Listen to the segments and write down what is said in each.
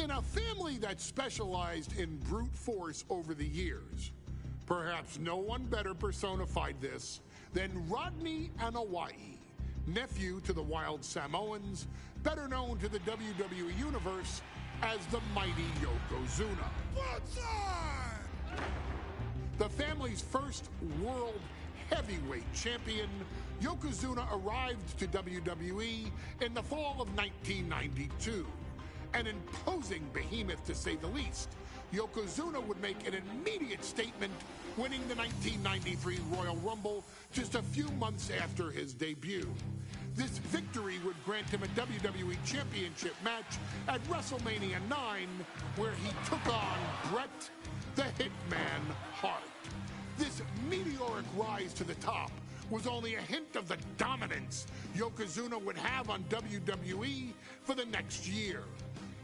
In a family that specialized in brute force over the years, perhaps no one better personified this than Rodney Anawai, nephew to the Wild Samoans, better known to the WWE Universe as the mighty Yokozuna. The family's first world heavyweight champion, Yokozuna arrived to WWE in the fall of 1992. An imposing behemoth, to say the least, Yokozuna would make an immediate statement, winning the 1993 Royal Rumble just a few months after his debut. This victory would grant him a WWE Championship match at WrestleMania 9, where he took on Bret the Hitman Hart. This meteoric rise to the top was only a hint of the dominance Yokozuna would have on WWE for the next year.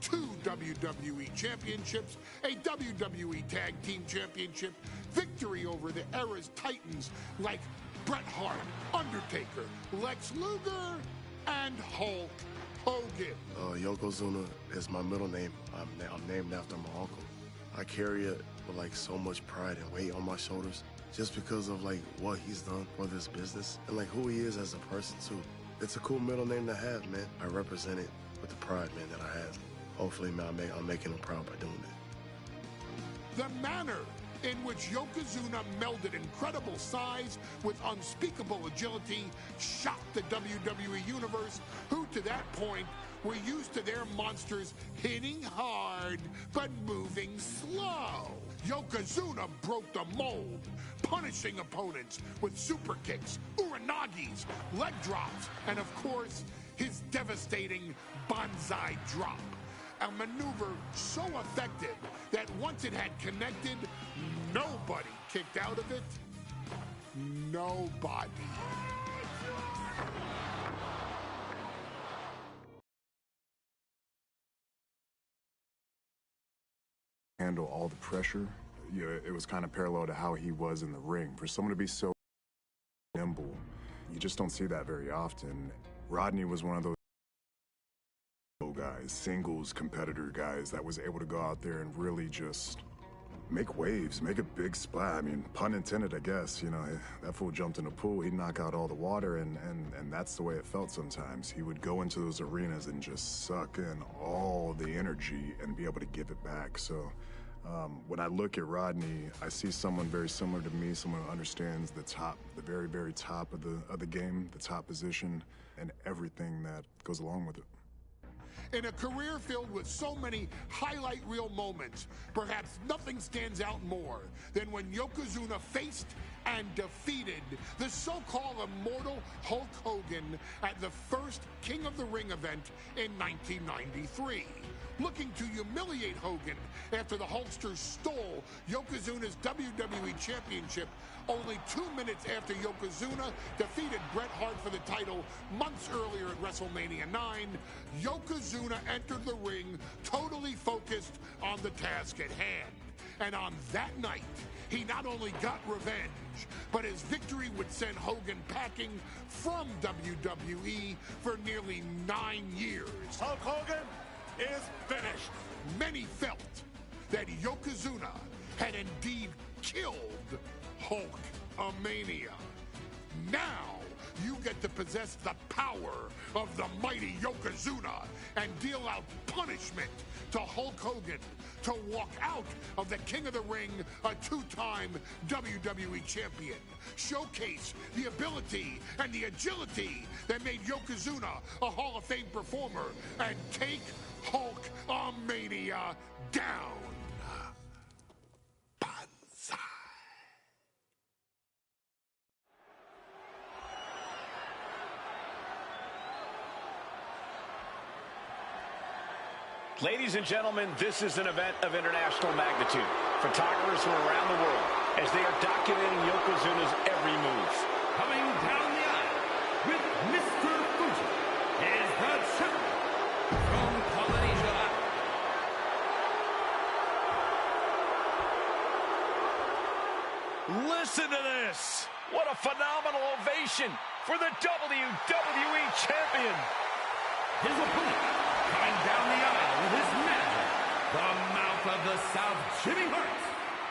2 WWE championships, a WWE Tag Team Championship, victory over the era's titans like Bret Hart, Undertaker, Lex Luger, and Hulk Hogan. Yokozuna is my middle name. I'm named after my uncle. I carry it with like so much pride and weight on my shoulders just because of like what he's done for this business and like who he is as a person too. It's a cool middle name to have, man. I represent it with the pride, man, that I have. Hopefully, man, I'm making him proud by doing it. The manner in which Yokozuna melded incredible size with unspeakable agility shocked the WWE Universe, who to that point were used to their monsters hitting hard but moving slow. Yokozuna broke the mold, punishing opponents with super kicks, uranagis, leg drops, and of course, his devastating Banzai drop. A maneuver so effective that once it had connected, nobody kicked out of it. Nobody. Handle all the pressure. You know, it was kind of parallel to how he was in the ring. For someone to be so nimble, you just don't see that very often. Rodney was one of those guys, singles competitor guys that was able to go out there and really just make waves, make a big splash. I mean, pun intended, I guess. You know, that fool jumped in the pool, he'd knock out all the water, and that's the way it felt sometimes. He would go into those arenas and just suck in all the energy and be able to give it back. So when I look at Rodney, I see someone very similar to me, someone who understands the top, the very, very top of the game, the top position, and everything that goes along with it. In a career filled with so many highlight reel moments, perhaps nothing stands out more than when Yokozuna faced and defeated the so-called immortal Hulk Hogan at the first King of the Ring event in 1993. Looking to humiliate Hogan after the Hulkster stole Yokozuna's WWE Championship only 2 minutes after Yokozuna defeated Bret Hart for the title months earlier at WrestleMania 9, Yokozuna entered the ring totally focused on the task at hand. And on that night, he not only got revenge, but his victory would send Hogan packing from WWE for nearly 9 years. Hulk Hogan is finished. Many felt that Yokozuna had indeed killed Hulkamania. Now you get to possess the power of the mighty Yokozuna and deal out punishment to Hulk Hogan to walk out of the King of the Ring, a 2-time WWE champion. Showcase the ability and the agility that made Yokozuna a Hall of Fame performer and take Hulkamania down. Banzai. Ladies and gentlemen, this is an event of international magnitude. Photographers from around the world as they are documenting Yokozuna's every move. Coming down the aisle with Mr. Fuji is the champion from Polynesia. Listen to this. What a phenomenal ovation for the WWE Champion. His opponent coming down the aisle with his manager of the South, Jimmy Hart,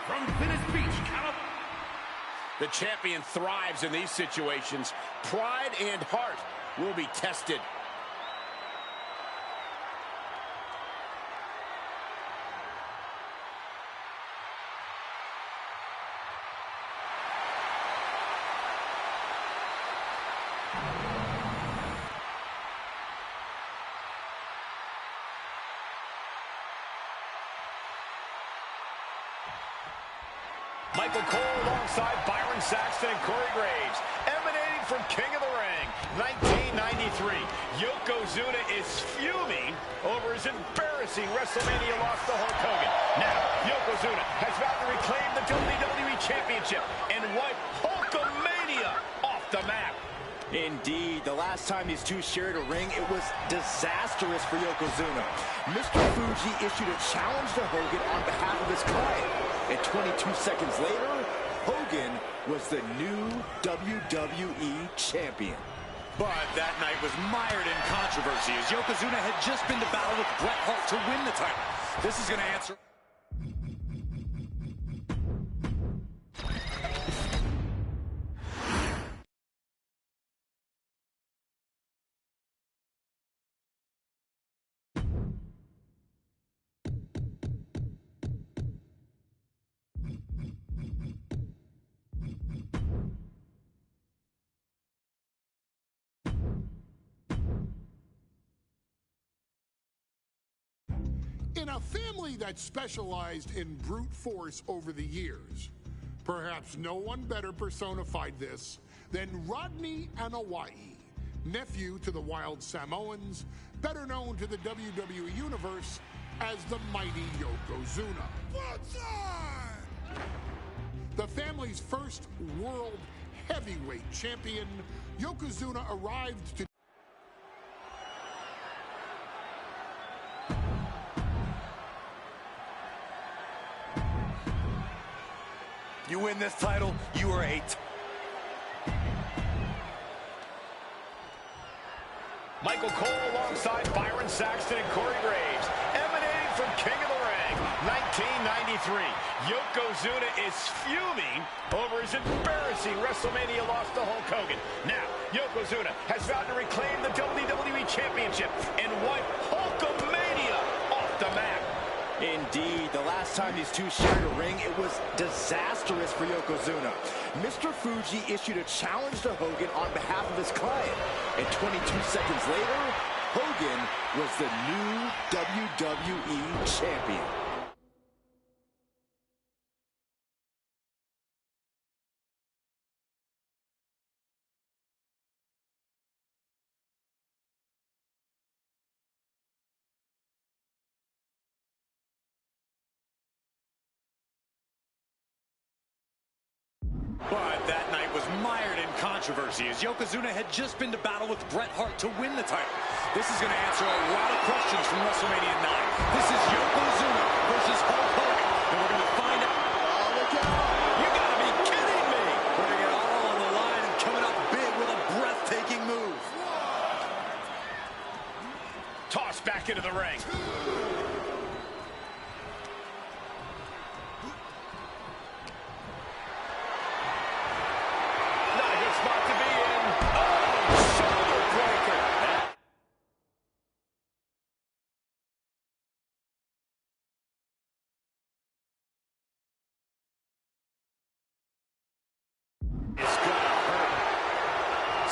from Venice Beach, California. The champion thrives in these situations. Pride and heart will be tested. Michael Cole alongside Byron Saxton and Corey Graves, emanating from King of the Ring, 1993. Yokozuna is fuming over his embarrassing WrestleMania loss to Hulk Hogan. Now, Yokozuna has vowed to reclaim the WWE Championship and wipe Hulkamania off the map. Indeed, the last time these two shared a ring, it was disastrous for Yokozuna. Mr. Fuji issued a challenge to Hogan on behalf of his client. And 22 seconds later, Hogan was the new WWE Champion. But that night was mired in controversy as Yokozuna had just been to battle with Bret Hart to win the title. This is going to answer... In a family that specialized in brute force over the years, perhaps no one better personified this than Rodney Anawai, nephew to the Wild Samoans, better known to the WWE Universe as the mighty Yokozuna. The family's first world heavyweight champion, Yokozuna arrived to You win this title, you are Michael Cole alongside Byron Saxton and Corey Graves, emanating from King of the Ring, 1993. Yokozuna is fuming over his embarrassing WrestleMania loss to Hulk Hogan. Now, Yokozuna has vowed to reclaim the WWE Championship and wipe Hulkamania off the map. Indeed, the last time these two shared a ring, it was disastrous for Yokozuna. Mr. Fuji issued a challenge to Hogan on behalf of his client. And 22 seconds later, Hogan was the new WWE Champion. But that night was mired in controversy as Yokozuna had just been to battle with Bret Hart to win the title. This is going to answer a lot of questions from WrestleMania 9. This is Yokozuna versus Hulk Hogan, and we're going to find out. Oh, look out! You got to be kidding me! Putting it all on the line and coming up big with a breathtaking move. Tossed back into the ring.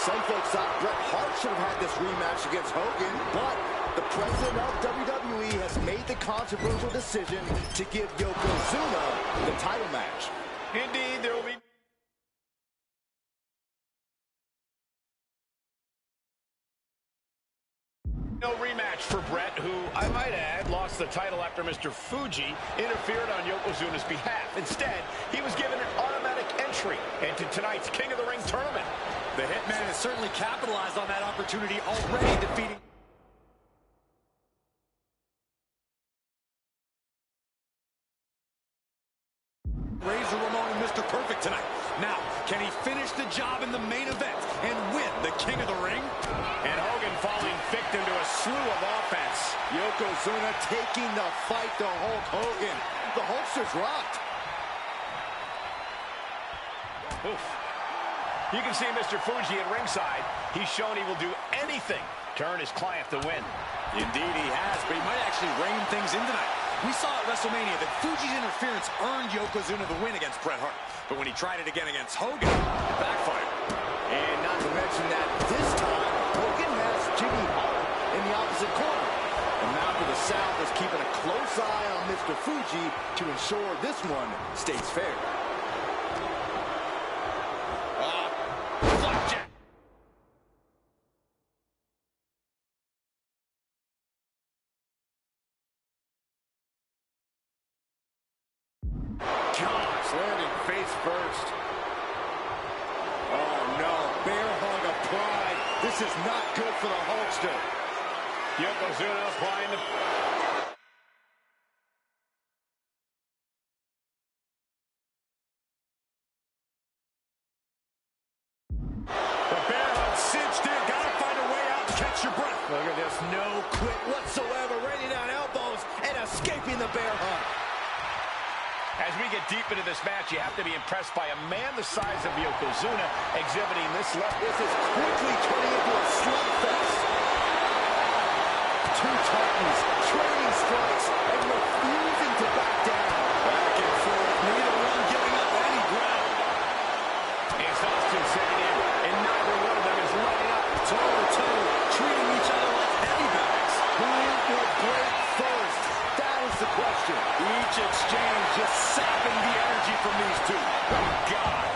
Some folks thought Bret Hart should have had this rematch against Hogan, but the president of WWE has made the controversial decision to give Yokozuna the title match. Indeed, there will be no rematch for Bret, who, I might add, lost the title after Mr. Fuji interfered on Yokozuna's behalf. Instead, he was given an automatic entry into tonight's King of the Ring tournament. The Hitman has certainly capitalized on that opportunity, already defeating... Razor Ramon and Mr. Perfect tonight. Now, can he finish the job in the main event and win the King of the Ring? And Hogan falling victim to a slew of offense. Yokozuna taking the fight to Hulk Hogan. The Hulkster's rocked. Oof. You can see Mr. Fuji at ringside. He's shown he will do anything to earn his client the win. Indeed he has, but he might actually rein things in tonight. We saw at WrestleMania that Fuji's interference earned Yokozuna the win against Bret Hart. But when he tried it again against Hogan, it backfired. And not to mention that this time, Hogan has Jimmy Hart in the opposite corner. And now for the South is keeping a close eye on Mr. Fuji to ensure this one stays fair. Flapjack. Gosh, landing face first. Oh no, bear hug of pride. This is not good for the Hulkster. Yokozuna applying the... The bear hug cinched in. Gotta find a way out to catch your breath. Look at this, no quit whatsoever. Raining down elbows and escaping the bear hug. As we get deep into this match, you have to be impressed by a man the size of Yokozuna exhibiting this level. This is quickly turning into a slugfest. Two Titans trading strikes and refusing to back down. Back and forth, neither one giving up any ground. Exhaustion setting in, and neither one of them is letting up. Toe-to-toe, treating each other like heavy bags. Who will break first? That is the question. Each exchange just sapping the energy from these two. Oh, God.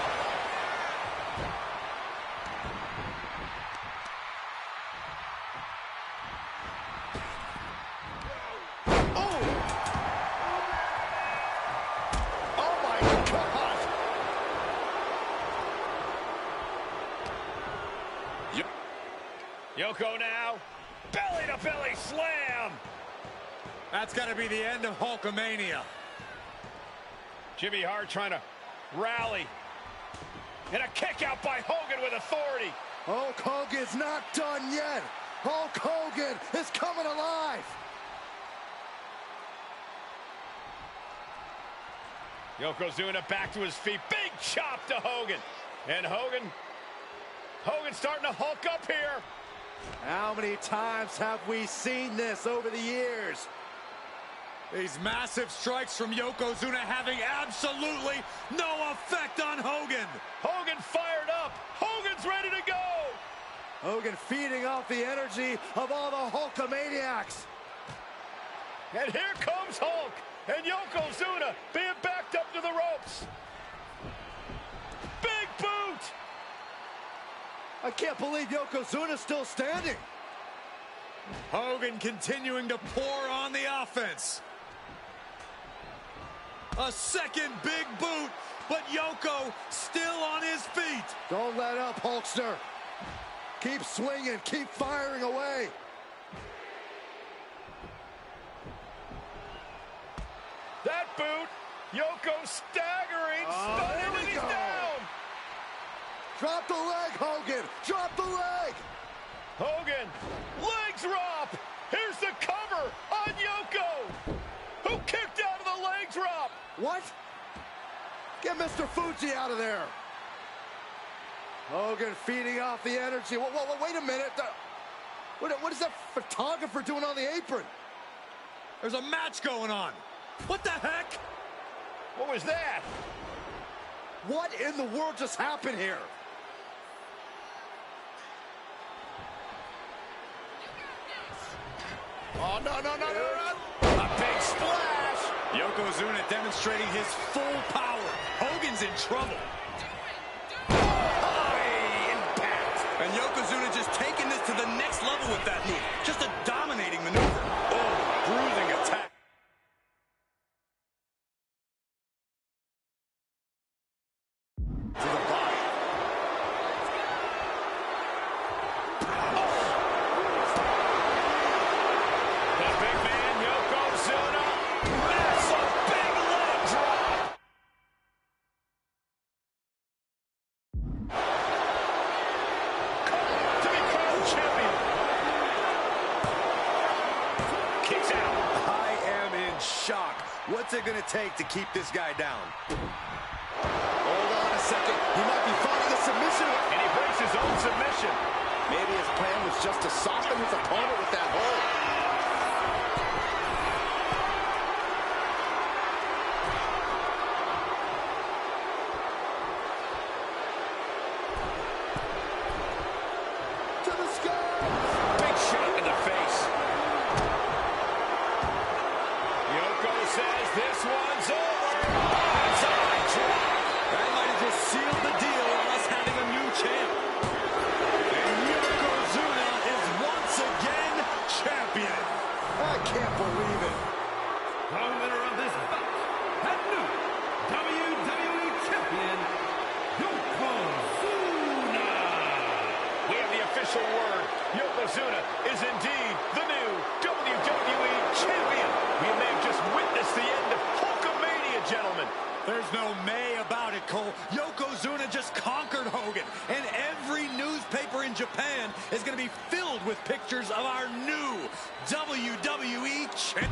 Oh my God! Yep. Yoko now, belly-to-belly slam. That's got to be the end of Hulkamania. Jimmy Hart trying to rally. And a kick out by Hogan with authority. Hulk Hogan's not done yet. Hulk Hogan is coming alive. Yokozuna back to his feet. Big chop to Hogan. And Hogan's starting to hulk up here. How many times have we seen this over the years? These massive strikes from Yokozuna having absolutely no effect on Hogan. Hogan fired up. Hogan's ready to go. Hogan feeding off the energy of all the Hulkamaniacs. And here comes Hulk. And Yokozuna being backed up to the ropes. Big boot. I can't believe Yokozuna's still standing. Hogan continuing to pour on the offense. A second big boot, but Yoko still on his feet. Don't let up, Hulkster. Keep swinging, keep firing away. That boot, Yoko staggering, stunning, and he's down. Drop the leg, Hogan. Drop the leg. Hogan, leg drop. Here's the cover on Yoko, who kicked out of the leg drop. What? Get Mr. Fuji out of there. Hogan feeding off the energy. Wait a minute. What is that photographer doing on the apron? There's a match going on. What the heck? What was that? What in the world just happened here? Oh, no. A big splash. Yokozuna demonstrating his full power. Hogan's in trouble. High impact. And Yokozuna just taking this to the next level with that move. Just a dominating maneuver. Oh, bruising attack. What's it gonna take to keep this guy down? Hold on a second. He might be finding a submission. And he breaks his own submission. Maybe his plan was just to soften his opponent with that hold. To the sky. Big shot in the face. Yoko says this one's over. Onside drop. That might have just sealed the deal on us having a new champ. And Yokozuna is once again champion. I can't believe it. The winner of this bout, and new WWE Champion, Yokozuna. We have the official word. Yokozuna is indeed the new WWE Champion. We may have just witnessed the end of Hulkamania, gentlemen. There's no may about it, Cole. Yokozuna just conquered Hogan, and every newspaper in Japan is going to be filled with pictures of our new WWE champion.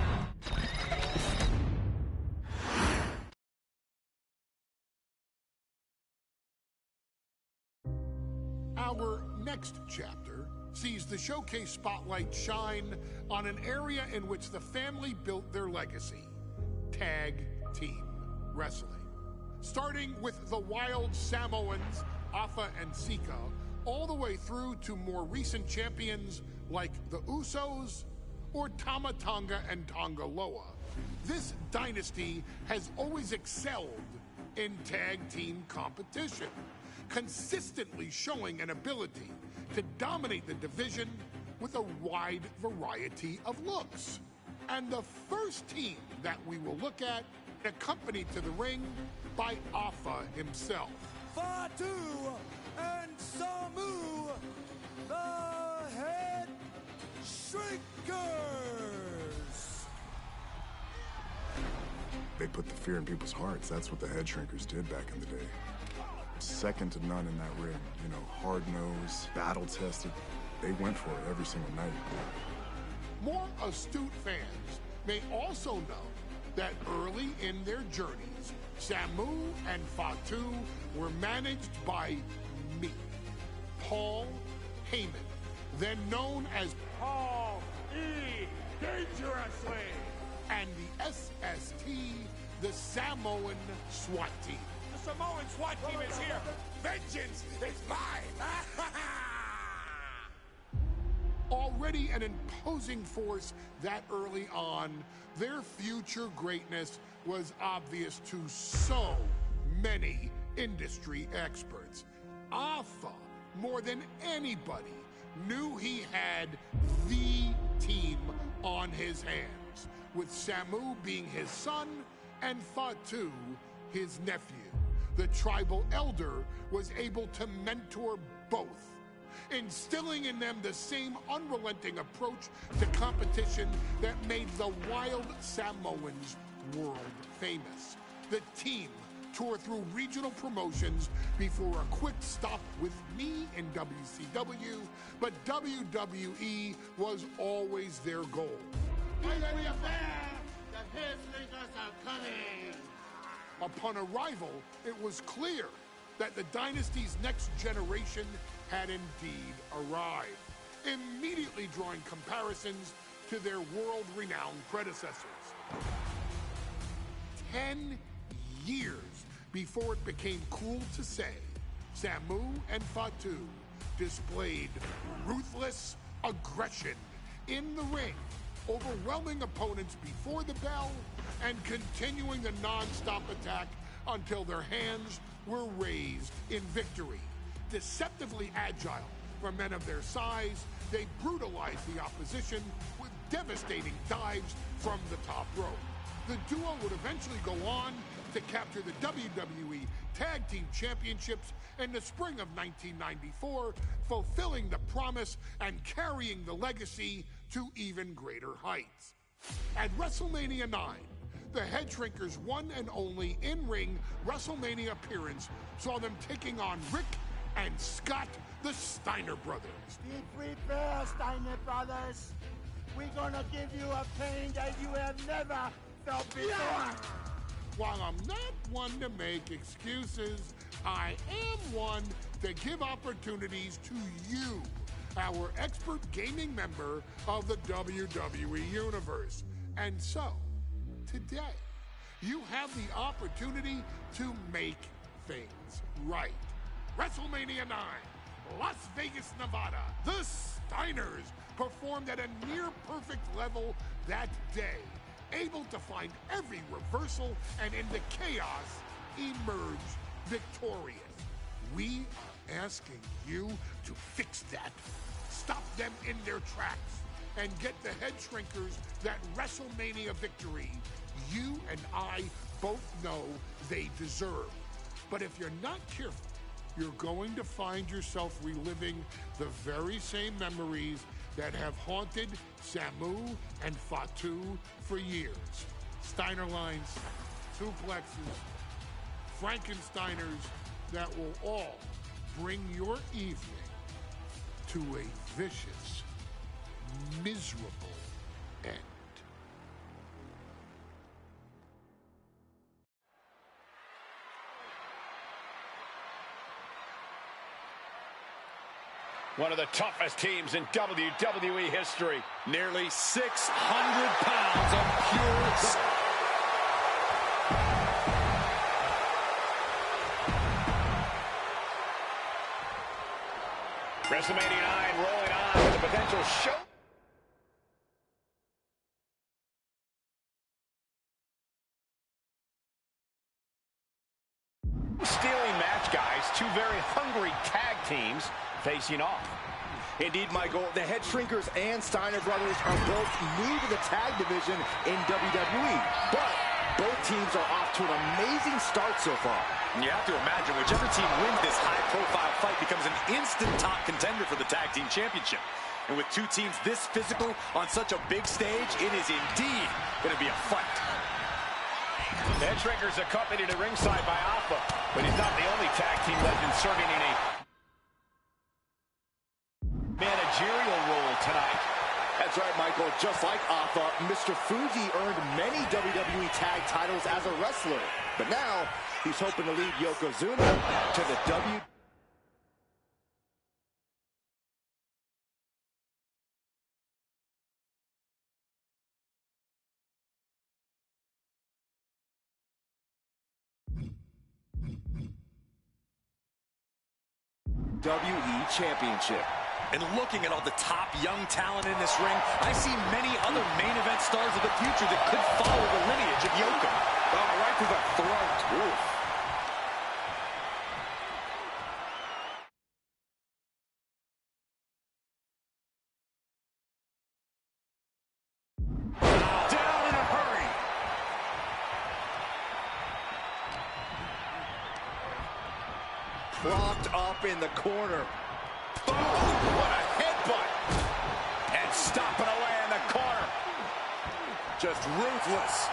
Our next chapter sees the showcase spotlight shine on an area in which the family built their legacy: tag team wrestling. Starting with the Wild Samoans, Afa and Sika, all the way through to more recent champions like the Usos or Tama Tonga and Tonga Loa. This dynasty has always excelled in tag team competition, consistently showing an ability to dominate the division with a wide variety of looks. And the first team that we will look at, accompanied to the ring by Afa himself. Fatu and Samu, the Head Shrinkers. They put the fear in people's hearts. That's what the Head Shrinkers did back in the day. Second to none in that ring. You know, hard-nosed, battle-tested. They went for it every single night. More astute fans may also know that early in their journeys, Samu and Fatu were managed by me, Paul Heyman, then known as Paul E. Dangerously. and the SST, the Samoan SWAT team. The Samoan SWAT team is here. Vengeance is mine. Already an imposing force that early on, their future greatness was obvious to so many industry experts. Afa, more than anybody, knew he had the team on his hands, with Samu being his son and Fatu his nephew. The tribal elder was able to mentor both, instilling in them the same unrelenting approach to competition that made the Wild Samoans world famous. The team toured through regional promotions before a quick stop with me in WCW, but WWE was always their goal. Upon arrival, it was clear that the dynasty's next generation had indeed arrived, immediately drawing comparisons to their world-renowned predecessors. 10 years before it became cool to say, Samu and Fatu displayed ruthless aggression in the ring, overwhelming opponents before the bell and continuing the non-stop attack until their hands were raised in victory. Deceptively agile for men of their size, they brutalized the opposition with devastating dives from the top rope. The duo would eventually go on to capture the WWE Tag Team Championships in the spring of 1994, fulfilling the promise and carrying the legacy to even greater heights. At WrestleMania 9, the Head Shrinkers' one and only in-ring WrestleMania appearance saw them taking on Rick and Scott, the Steiner brothers. Be prepared, Steiner Brothers. We're gonna give you a pain that you have never While I'm not one to make excuses, I am one to give opportunities to you, our expert gaming member of the WWE Universe. And so, today, you have the opportunity to make things right. WrestleMania 9, Las Vegas, Nevada. The Steiners performed at a near-perfect level that day, able to find every reversal and in the chaos emerge victorious. We are asking you to fix that. Stop them in their tracks and get the head shrinkers that WrestleMania victory you and I both know they deserve. But if you're not careful, you're going to find yourself reliving the very same memories that have haunted Samu and Fatu for years. Steiner lines, suplexes, Frankensteiners that will all bring your evening to a vicious, miserable end. One of the toughest teams in WWE history. Nearly 600 pounds of pure... WrestleMania 9 rolling on with a potential show. Stealing match, guys. Two very hungry tag teams facing off. Indeed, Michael, the Head Shrinkers and Steiner brothers are both new to the tag division in WWE, but both teams are off to an amazing start so far. And you have to imagine whichever team wins this high-profile fight becomes an instant top contender for the tag team championship. And with two teams this physical on such a big stage, it is indeed going to be a fight. The Head Shrinkers accompanied at ringside by Alpha, but he's not the only tag team legend serving in a managerial role tonight. That's right, Michael. Just like Alpha, Mr. Fuji earned many WWE tag titles as a wrestler. But now, he's hoping to lead Yokozuna to the WWE. Championship. And looking at all the top young talent in this ring, I see many other main event stars of the future that could follow the lineage of Yoko. Oh, right to the throat. Oof. Down in a hurry. Propped up in the corner. Boom! What a headbutt! And stomping away in the corner. Just ruthless.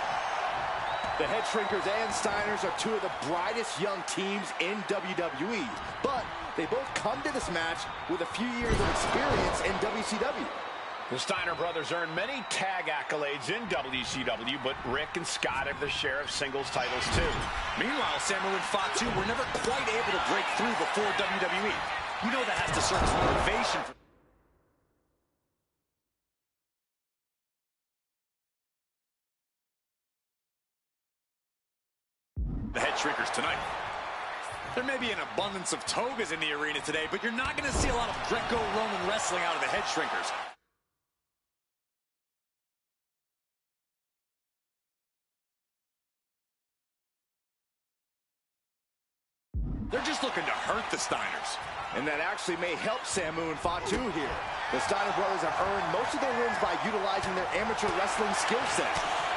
The Head Shrinkers and Steiners are two of the brightest young teams in WWE, but they both come to this match with a few years of experience in WCW. The Steiner brothers earned many tag accolades in WCW, but Rick and Scott have their share of singles titles too. Meanwhile, Samu and Fatu were never quite able to break through before WWE. You know that has to serve as motivation for... the Head Shrinkers tonight. There may be an abundance of togas in the arena today, but you're not going to see a lot of Greco-Roman wrestling out of the Head Shrinkers. They're just looking to hurt the Steiners. And that actually may help Samu and Fatu here. The Steiner brothers have earned most of their wins by utilizing their amateur wrestling skill set.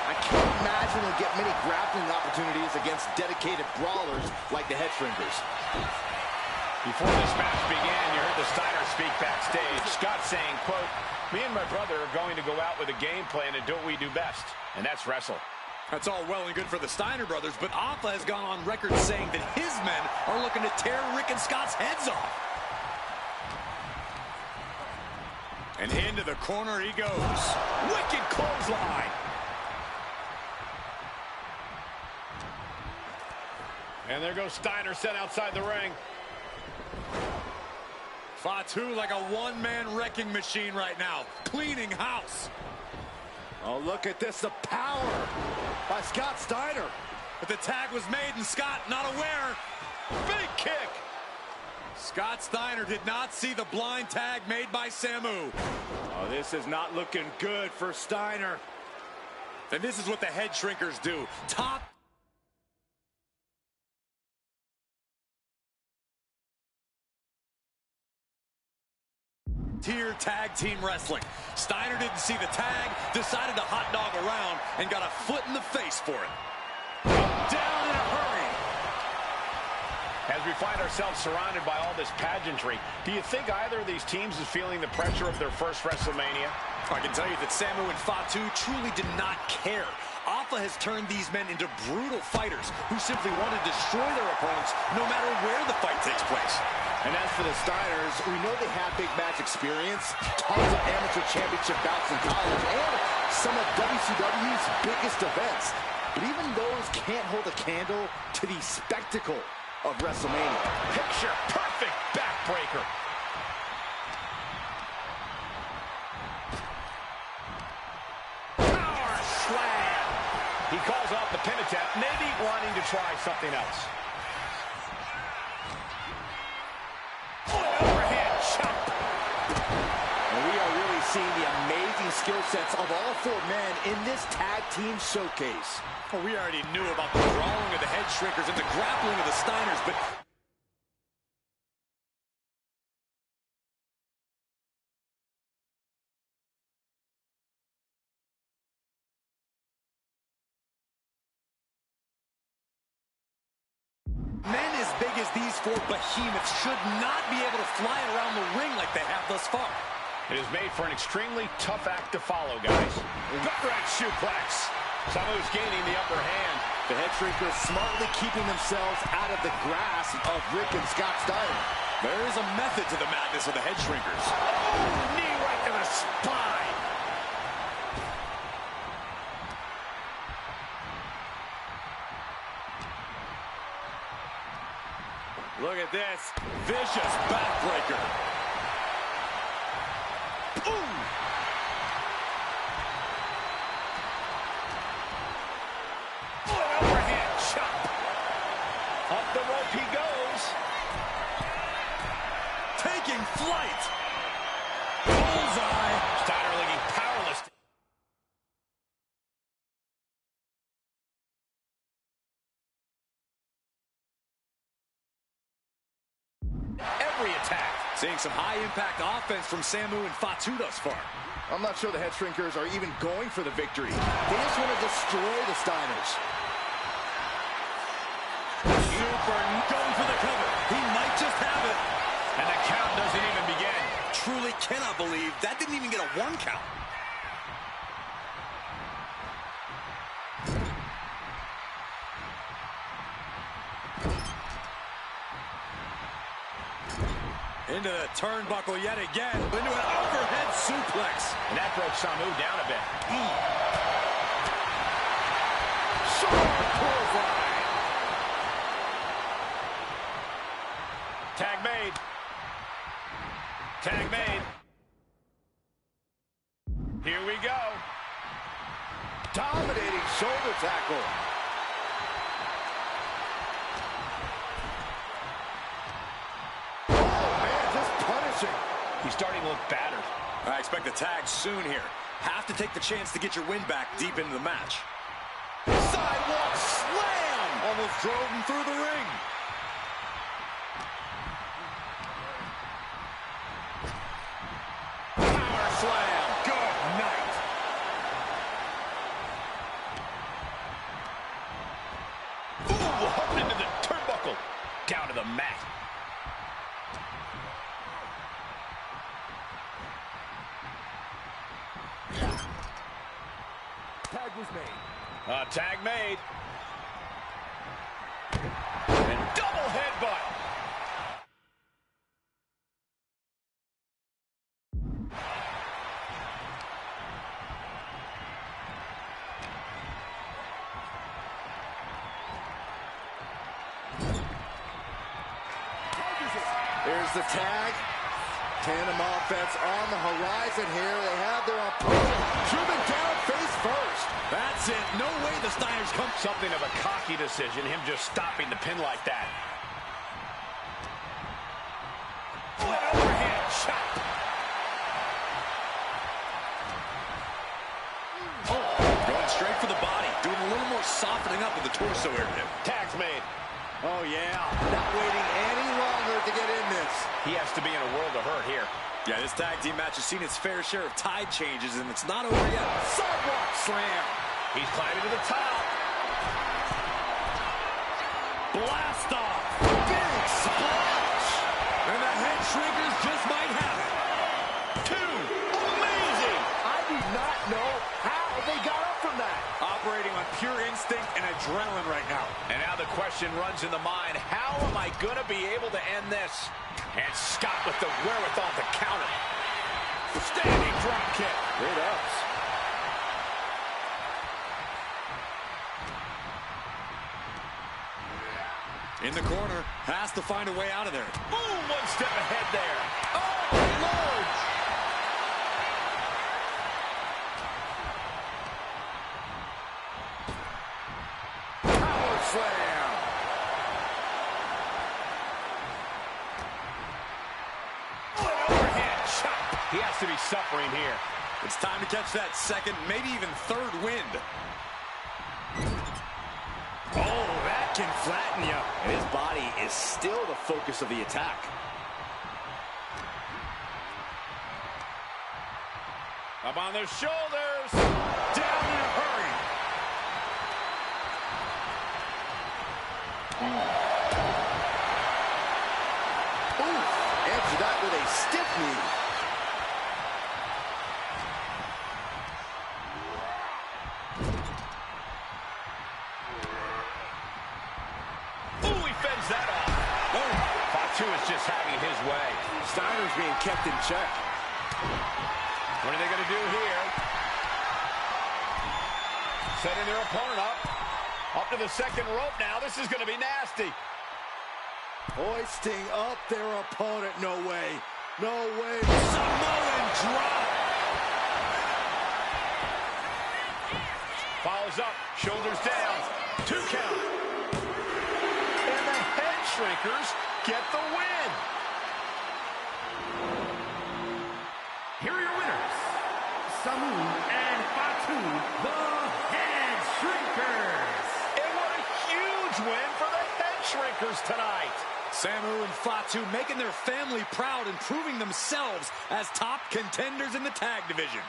I can't imagine they'll get many grappling opportunities against dedicated brawlers like the Head Shrinkers. Before this match began, you heard the Steiners speak backstage. Scott saying, quote, "Me and my brother are going to go out with a game plan and do what we do best, and that's wrestle." That's all well and good for the Steiner brothers, but Alpha has gone on record saying that his men are looking to tear Rick and Scott's heads off. And into the corner he goes. Wicked clothesline. And there goes Steiner sent outside the ring. Fatu like a one-man wrecking machine right now, cleaning house. Oh, look at this, the power by Scott Steiner. But the tag was made and Scott not aware. Big kick. Scott Steiner did not see the blind tag made by Samu. Oh, this is not looking good for Steiner. And this is what the head shrinkers do. Top. Tier tag team wrestling. Steiner didn't see the tag, decided to hot dog around, and got a foot in the face for it. Down in a hurry. As we find ourselves surrounded by all this pageantry, do you think either of these teams is feeling the pressure of their first WrestleMania? I can tell you that Samu and Fatu truly did not care. Alpha has turned these men into brutal fighters who simply want to destroy their opponents no matter where the fight takes place. And as for the Steiners, we know they have big match experience, tons of amateur championship bouts in college, and some of WCW's biggest events. But even those can't hold a candle to the spectacle of WrestleMania. Picture perfect backbreaker. Power slam. He calls off the pin attempt, maybe wanting to try something else. Overhead chop. And we are really seeing the amazing skill sets of all four men in this tag team showcase. Well, we already knew about the brawling of the head shrinkers and the grappling of the Steiners, but men as big as these four behemoths should not be able to fly around the ring like they have thus far. It is made for an extremely tough act to follow, guys. Gut-wrench suplex. Samu's gaining the upper hand. The head shrinkers smartly keeping themselves out of the grasp of Rick and Scott Steiner. There is a method to the madness of the head shrinkers. Oh, knee right to the spine. Look at this. Vicious backbreaker. Ooh. Overhead chop. Up the rope he goes. Taking flight. Bullseye. Steiner looking powerless. Every attack. Seeing some high-impact offense from Samu and Fatu thus far. I'm not sure the head shrinkers are even going for the victory. They just want to destroy the Steiners. Super going for the cover. He might just have it. And the count doesn't even begin. Truly cannot believe that didn't even get a 1 count. Into the turnbuckle yet again. Into an overhead suplex. And that broke Samu down a bit. Sharp clothesline. Tag made. Tag made. Here we go. Dominating shoulder tackle. He's starting to look battered. I expect a tag soon here. Have to take the chance to get your win back deep into the match. Sidewalk slam! Almost drove him through the ring. Power slam. Good night. Ooh, up into the turnbuckle. Down to the mat. Tag was made. Tag made. And double headbutt. There's the tag. Tandem offense on the horizon here. They have their opponent driven down face first. That's it. No way the Steiners come. Something of a cocky decision, him just stopping the pin like that. Oh, an overhand shot. Oh, going straight for the body. Doing a little more softening up of the torso area. Tag's made. Oh, yeah. Not waiting any longer to get in this. He has to be in a world of hurt here. Yeah, this tag team match has seen its fair share of tide changes, and it's not over yet. Sidewalk slam. He's climbing to the top. Blast off. Big splash. And the head shrinkers just might have it. Two. Amazing. I do not know how they got up from that. Operating on pure instinct and adrenaline right now. And now the question runs in the mind, how am I going to be able to end this? And Scott with the wherewithal to counter. Standing drop kick. Great ups. In the corner, has to find a way out of there. Boom, one step ahead there. Oh, Lord. Power slam. An overhand chop. He has to be suffering here. It's time to catch that second, maybe even third wind. Oh, that can flatten you. And his body is still the focus of the attack. Up on their shoulders. Down in a hurry. Ooh, answer that with a stiff knee. Ooh, he fends that off. Oh, Fatu is just having his way. Steiner's being kept in check. What are they going to do here? Setting their opponent up. Up to the second rope now. This is going to be nasty. Hoisting up their opponent. No way. No way. Samoan drop. Follows up. Shoulders down. 2 count. And the head shrinkers get the win. Here are your winners, Samu and Fatu, the Head Shrinkers. And what a huge win for the head shrinkers tonight. Samu and Fatu making their family proud and proving themselves as top contenders in the tag division.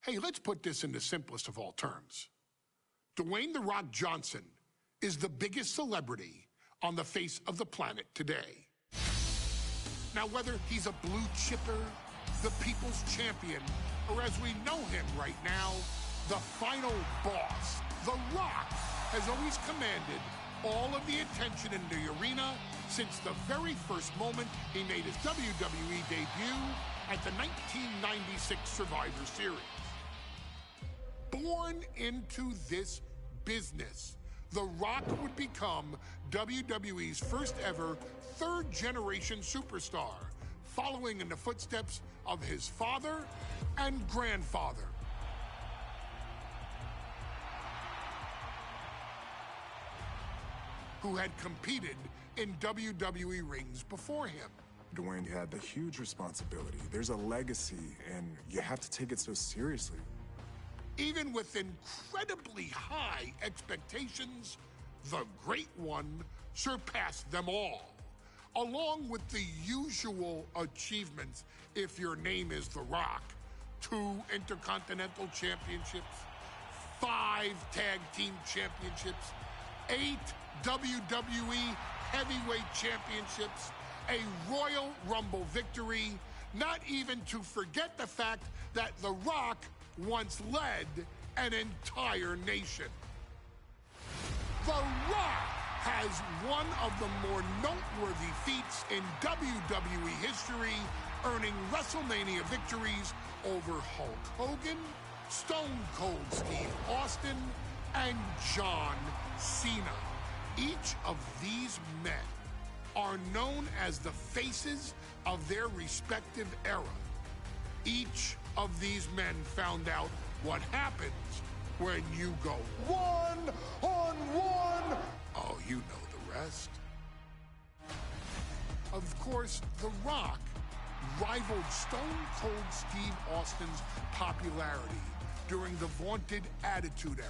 Hey, let's put this in the simplest of all terms. Dwayne "The Rock" Johnson is the biggest celebrity on the face of the planet today. Now, whether he's a blue chipper, the people's champion, or as we know him right now, the final boss, The Rock has always commanded all of the attention in the arena since the very first moment he made his WWE debut at the 1996 Survivor Series. Born into this business, The Rock would become WWE's first ever third-generation superstar, following in the footsteps of his father and grandfather. Who had competed in WWE rings before him. Dwayne had the huge responsibility. There's a legacy, and you have to take it so seriously. Even with incredibly high expectations, the Great One surpassed them all, along with the usual achievements if your name is The Rock. 2 Intercontinental Championships, 5 Tag Team Championships, 8 WWE Heavyweight Championships, a Royal Rumble victory, not even to forget the fact that The Rock once led an entire nation. The Rock has one of the more noteworthy feats in WWE history, earning WrestleMania victories over Hulk Hogan, Stone Cold Steve Austin, and John Cena. Each of these men are known as the faces of their respective era. Each of these men found out what happens when you go one-on-one. Oh, you know the rest. Of course, The Rock rivaled Stone Cold Steve Austin's popularity during the vaunted Attitude Era,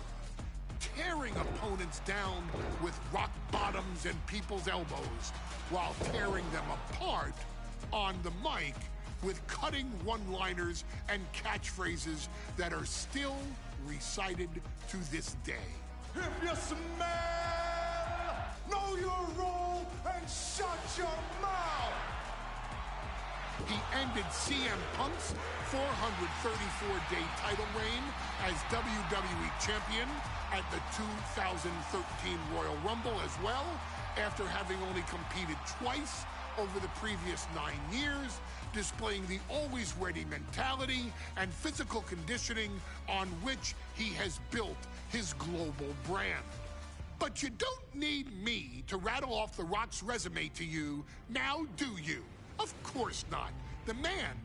tearing opponents down with rock bottoms and people's elbows while tearing them apart on the mic with cutting one-liners and catchphrases that are still recited to this day. If you smell, know your role and shut your mouth. He ended CM Punk's 434-day title reign as WWE Champion at the 2013 Royal Rumble as well, after having only competed twice over the previous 9 years, displaying the always ready mentality and physical conditioning on which he has built his global brand. But you don't need me to rattle off The Rock's resume to you, now do you? Of course not. The man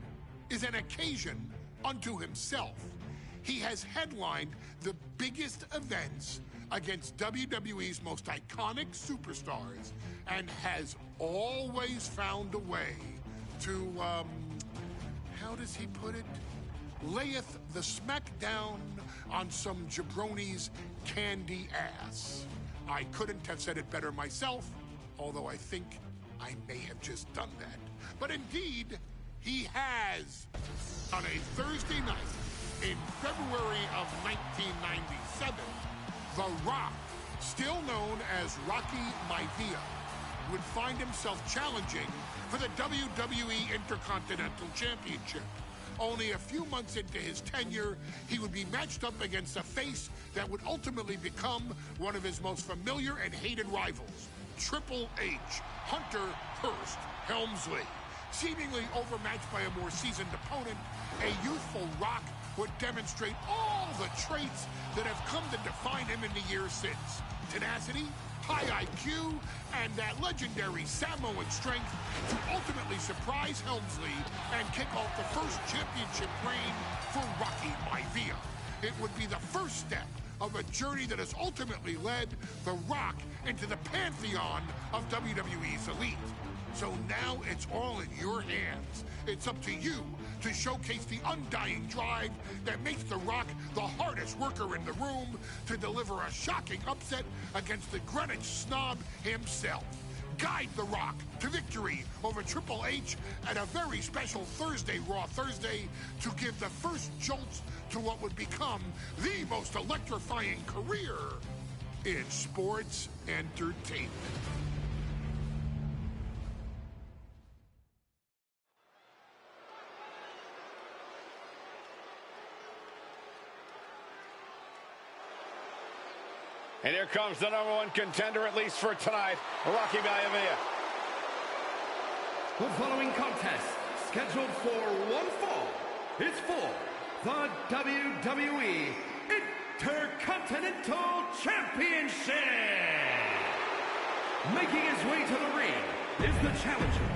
is an occasion unto himself. He has headlined the biggest events against WWE's most iconic superstars and has always found a way to, how does he put it? Layeth the smackdown on some jabroni's candy ass. I couldn't have said it better myself, although I think I may have just done that. But indeed, he has. On a Thursday night in February of 1997, The Rock, still known as Rocky Maivia, would find himself challenging for the WWE Intercontinental Championship. Only a few months into his tenure, he would be matched up against a face that would ultimately become one of his most familiar and hated rivals, Triple H, Hunter Hearst Helmsley. Seemingly overmatched by a more seasoned opponent, a youthful Rock would demonstrate all the traits that have come to define him in the years since. Tenacity, high IQ, and that legendary Samoan strength to ultimately surprise Helmsley and kick off the first championship reign for Rocky Maivia. It would be the first step of a journey that has ultimately led The Rock into the pantheon of WWE's elite. So now it's all in your hands. It's up to you to showcase the undying drive that makes The Rock the hardest worker in the room to deliver a shocking upset against the Greenwich snob himself. Guide The Rock to victory over Triple H at a very special Thursday Raw Thursday to give the first jolts to what would become the most electrifying career in sports entertainment. And here comes the #1 contender, at least for tonight, Rocky Maivia. The following contest, scheduled for one fall, is for the WWE Intercontinental Championship. Making his way to the ring is the challenger.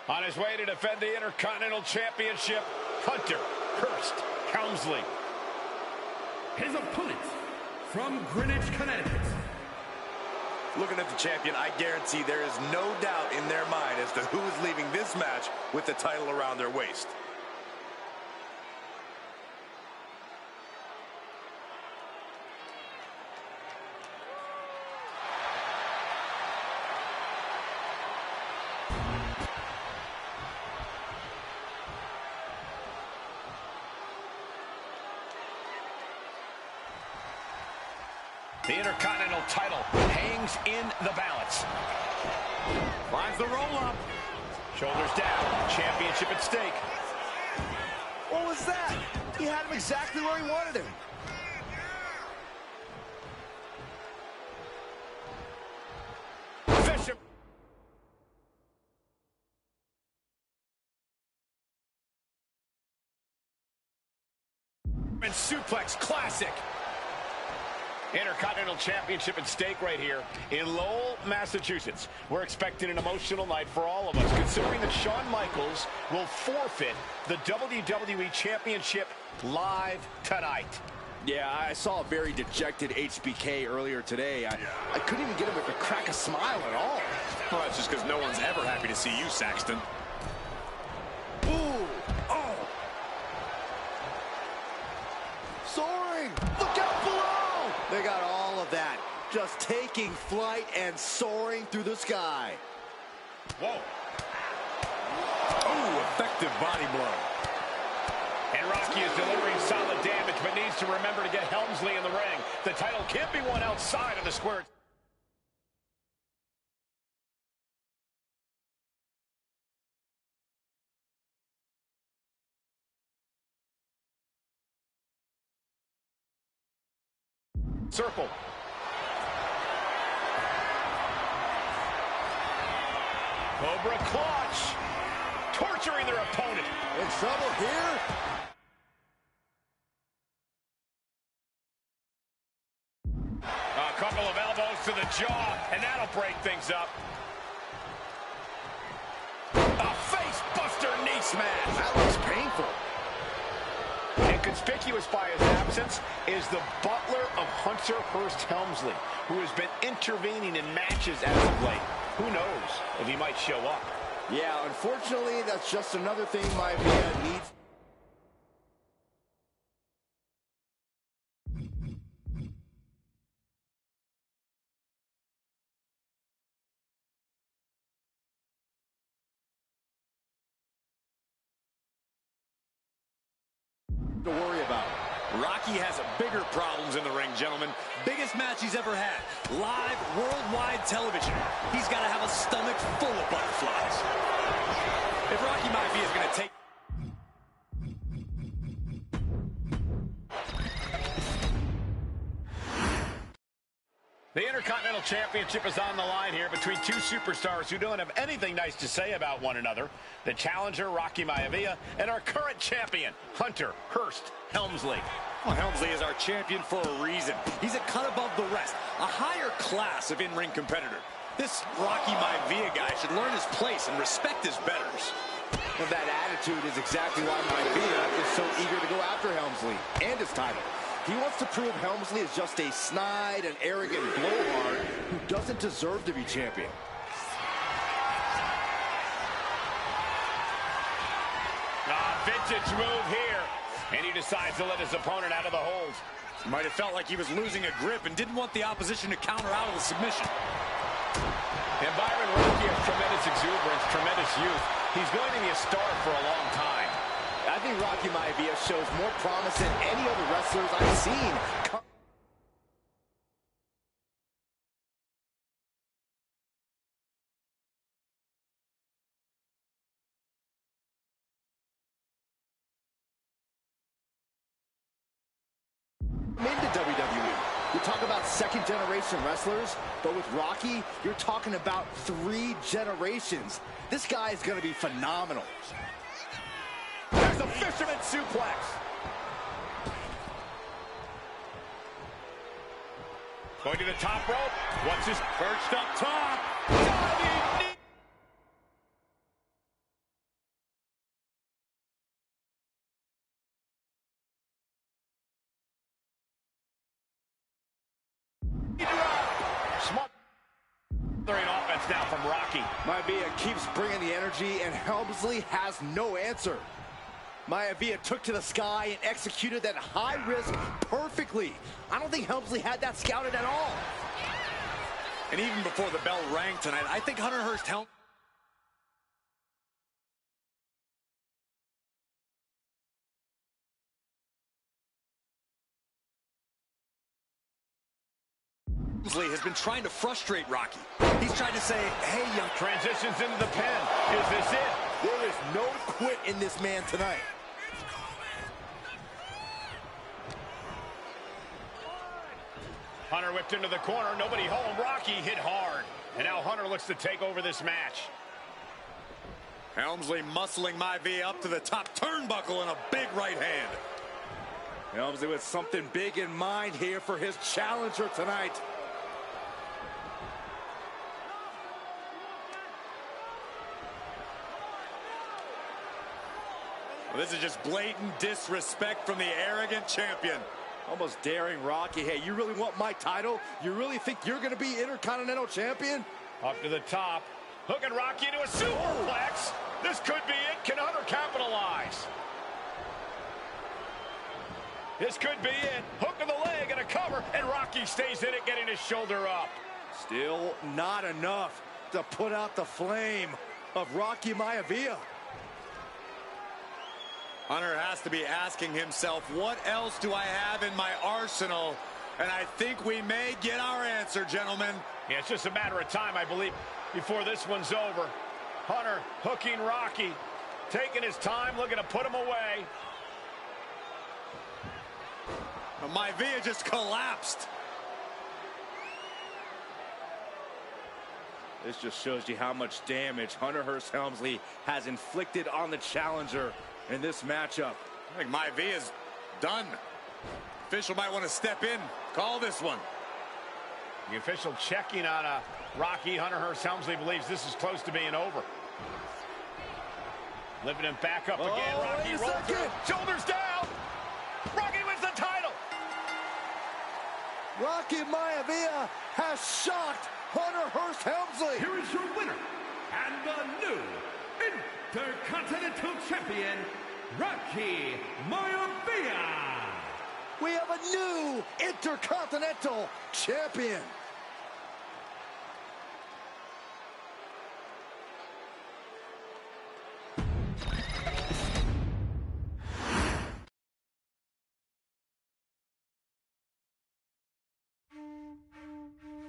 On his way to defend the Intercontinental Championship, Hunter Hearst Helmsley. His opponent from Greenwich, Connecticut. Looking at the champion, I guarantee there is no doubt in their mind as to who is leaving this match with the title around their waist. The Intercontinental title hangs in the balance. Finds the roll-up. Shoulders down. Championship at stake. What was that? He had him exactly where he wanted him. Fisherman suplex classic. Intercontinental Championship at stake right here in Lowell, Massachusetts. We're expecting an emotional night for all of us, considering that Shawn Michaels will forfeit the WWE Championship live tonight. Yeah, I saw a very dejected HBK earlier today. I couldn't even get him to crack a smile at all. Well, that's just because no one's ever happy to see you, Saxton. Ooh! Oh! Soaring! Look out below! They got all of that. Just taking flight and soaring through the sky. Whoa. Ooh, effective body blow. And Rocky is delivering solid damage, but needs to remember to get Helmsley in the ring. The title can't be won outside of the square. Circle. Cobra clutch. Torturing their opponent. In trouble here? A couple of elbows to the jaw, and that'll break things up. A face buster knee smash. That looks painful. And conspicuous by his absence is the butler of Hunter Hearst Helmsley, who has been intervening in matches as of late. Who knows if he might show up. Yeah, unfortunately, that's just another thing my man needs. To worry about. Rocky has bigger problems in the ring, gentlemen. Biggest match he's ever had. Live, worldwide television. He's got to have a stomach full of butterflies. If Rocky Maivia is going to take... The Intercontinental Championship is on the line here between two superstars who don't have anything nice to say about one another. The challenger, Rocky Maivia, and our current champion, Hunter Hearst Helmsley. Well, Helmsley is our champion for a reason. He's a cut above the rest, a higher class of in-ring competitor. This Rocky Maivia guy should learn his place and respect his betters. Well, that attitude is exactly why Maivia is so eager to go after Helmsley and his title. He wants to prove Helmsley is just a snide and arrogant blowhard who doesn't deserve to be champion. Vintage move here, and he decides to let his opponent out of the hold. Might have felt like he was losing a grip and didn't want the opposition to counter out of the submission. And Byron, Rocky has tremendous exuberance, tremendous youth. He's going to be a star for a long time. I think Rocky Maivia shows more promise than any other wrestlers I've seen. Into WWE. You talk about second-generation wrestlers, but with Rocky, you're talking about 3 generations. This guy is going to be phenomenal. There's the fisherman suplex. Going to the top rope. What's his perched up top? Diving knee. Smart offense now from Rocky. Maivia keeps bringing the energy, and Helmsley has no answer. Maivia took to the sky and executed that high risk perfectly. I don't think Helmsley had that scouted at all. And even before the bell rang tonight, I think Hunter Hearst Helmsley Helmsley has been trying to frustrate Rocky. He's trying to say, hey, young... Transitions into the pin. Is this it? There is no quit in this man tonight. Hunter whipped into the corner. Nobody home. Rocky hit hard. And now Hunter looks to take over this match. Helmsley muscling Maivia up to the top turnbuckle in a big right hand. Helmsley with something big in mind here for his challenger tonight. Well, this is just blatant disrespect from the arrogant champion. Almost daring Rocky. Hey, you really want my title? You really think you're going to be Intercontinental Champion? Up to the top. Hooking Rocky into a superplex. This could be it. Can Hunter capitalize? This could be it. Hook of the leg and a cover, and Rocky stays in it, getting his shoulder up. Still not enough to put out the flame of Rocky Maivia. Hunter has to be asking himself, what else do I have in my arsenal? And I think we may get our answer, gentlemen. Yeah, it's just a matter of time, I believe, before this one's over. Hunter hooking Rocky, taking his time, looking to put him away. Maivia just collapsed. This just shows you how much damage Hunter Hearst Helmsley has inflicted on the challenger in this matchup. I think Maivia's done. Official might want to step in, call this one. The official checking on Rocky. Hunter Hearst Helmsley believes this is close to being over. Lifting him back up again. Rocky rolls through. Shoulders down. Rocky wins the title. Rocky Maivia has shocked Hunter Hearst Helmsley. Here is your winner and the new Intercontinental Champion, Rocky Maivia. We have a new Intercontinental Champion.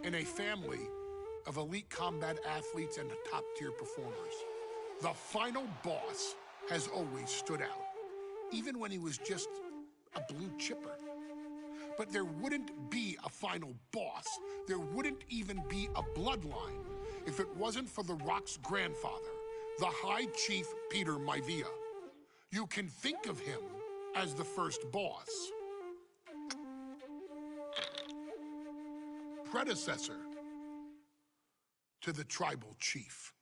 In a family of elite combat athletes and top-tier performers, the final boss has always stood out, even when he was just a blue chipper. But there wouldn't be a final boss, there wouldn't even be a bloodline if it wasn't for The Rock's grandfather, the High Chief Peter Maivia. You can think of him as the first boss. Predecessor to the tribal chief.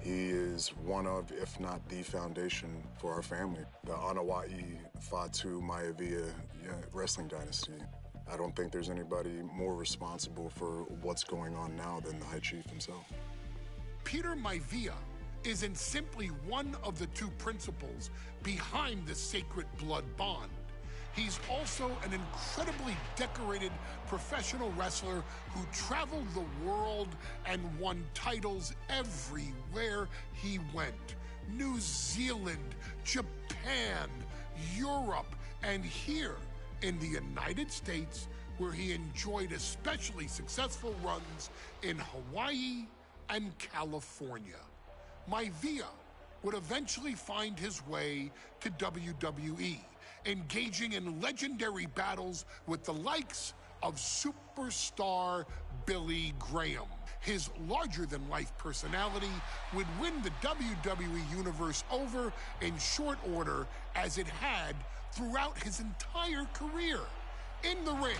He is one of, if not the foundation for our family. The Anoa'i Fatu Maivia wrestling dynasty. I don't think there's anybody more responsible for what's going on now than the High Chief himself. Peter Maivia isn't simply one of the two principals behind the sacred blood bond. He's also an incredibly decorated professional wrestler who traveled the world and won titles everywhere he went. New Zealand, Japan, Europe, and here in the United States, where he enjoyed especially successful runs in Hawaii and California. Maivia would eventually find his way to WWE, engaging in legendary battles with the likes of superstar Billy Graham. His larger-than-life personality would win the WWE Universe over in short order, as it had throughout his entire career. In the ring,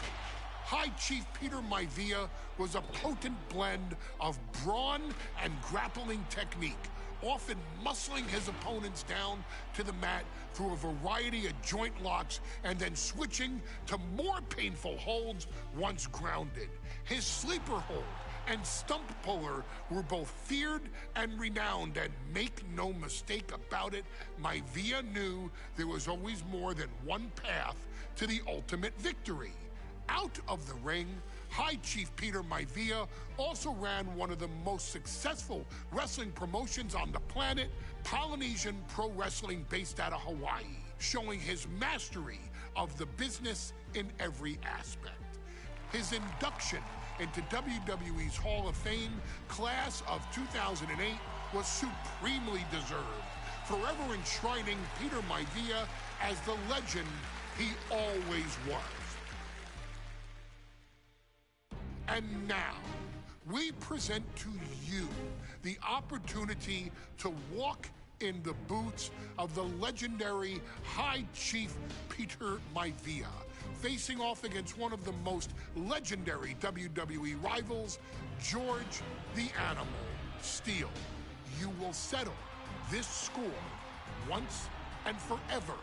High Chief Peter Maivia was a potent blend of brawn and grappling technique, often muscling his opponents down to the mat through a variety of joint locks and then switching to more painful holds once grounded. His sleeper hold and stump puller were both feared and renowned, and make no mistake about it, Maivia knew there was always more than one path to the ultimate victory. Out of the ring, High Chief Peter Maivia also ran one of the most successful wrestling promotions on the planet, Polynesian Pro Wrestling, based out of Hawaii, showing his mastery of the business in every aspect. His induction into WWE's Hall of Fame class of 2008 was supremely deserved, forever enshrining Peter Maivia as the legend he always was. And now, we present to you the opportunity to walk in the boots of the legendary High Chief Peter Maivia, facing off against one of the most legendary WWE rivals, George the Animal Steele. You will settle this score once and forever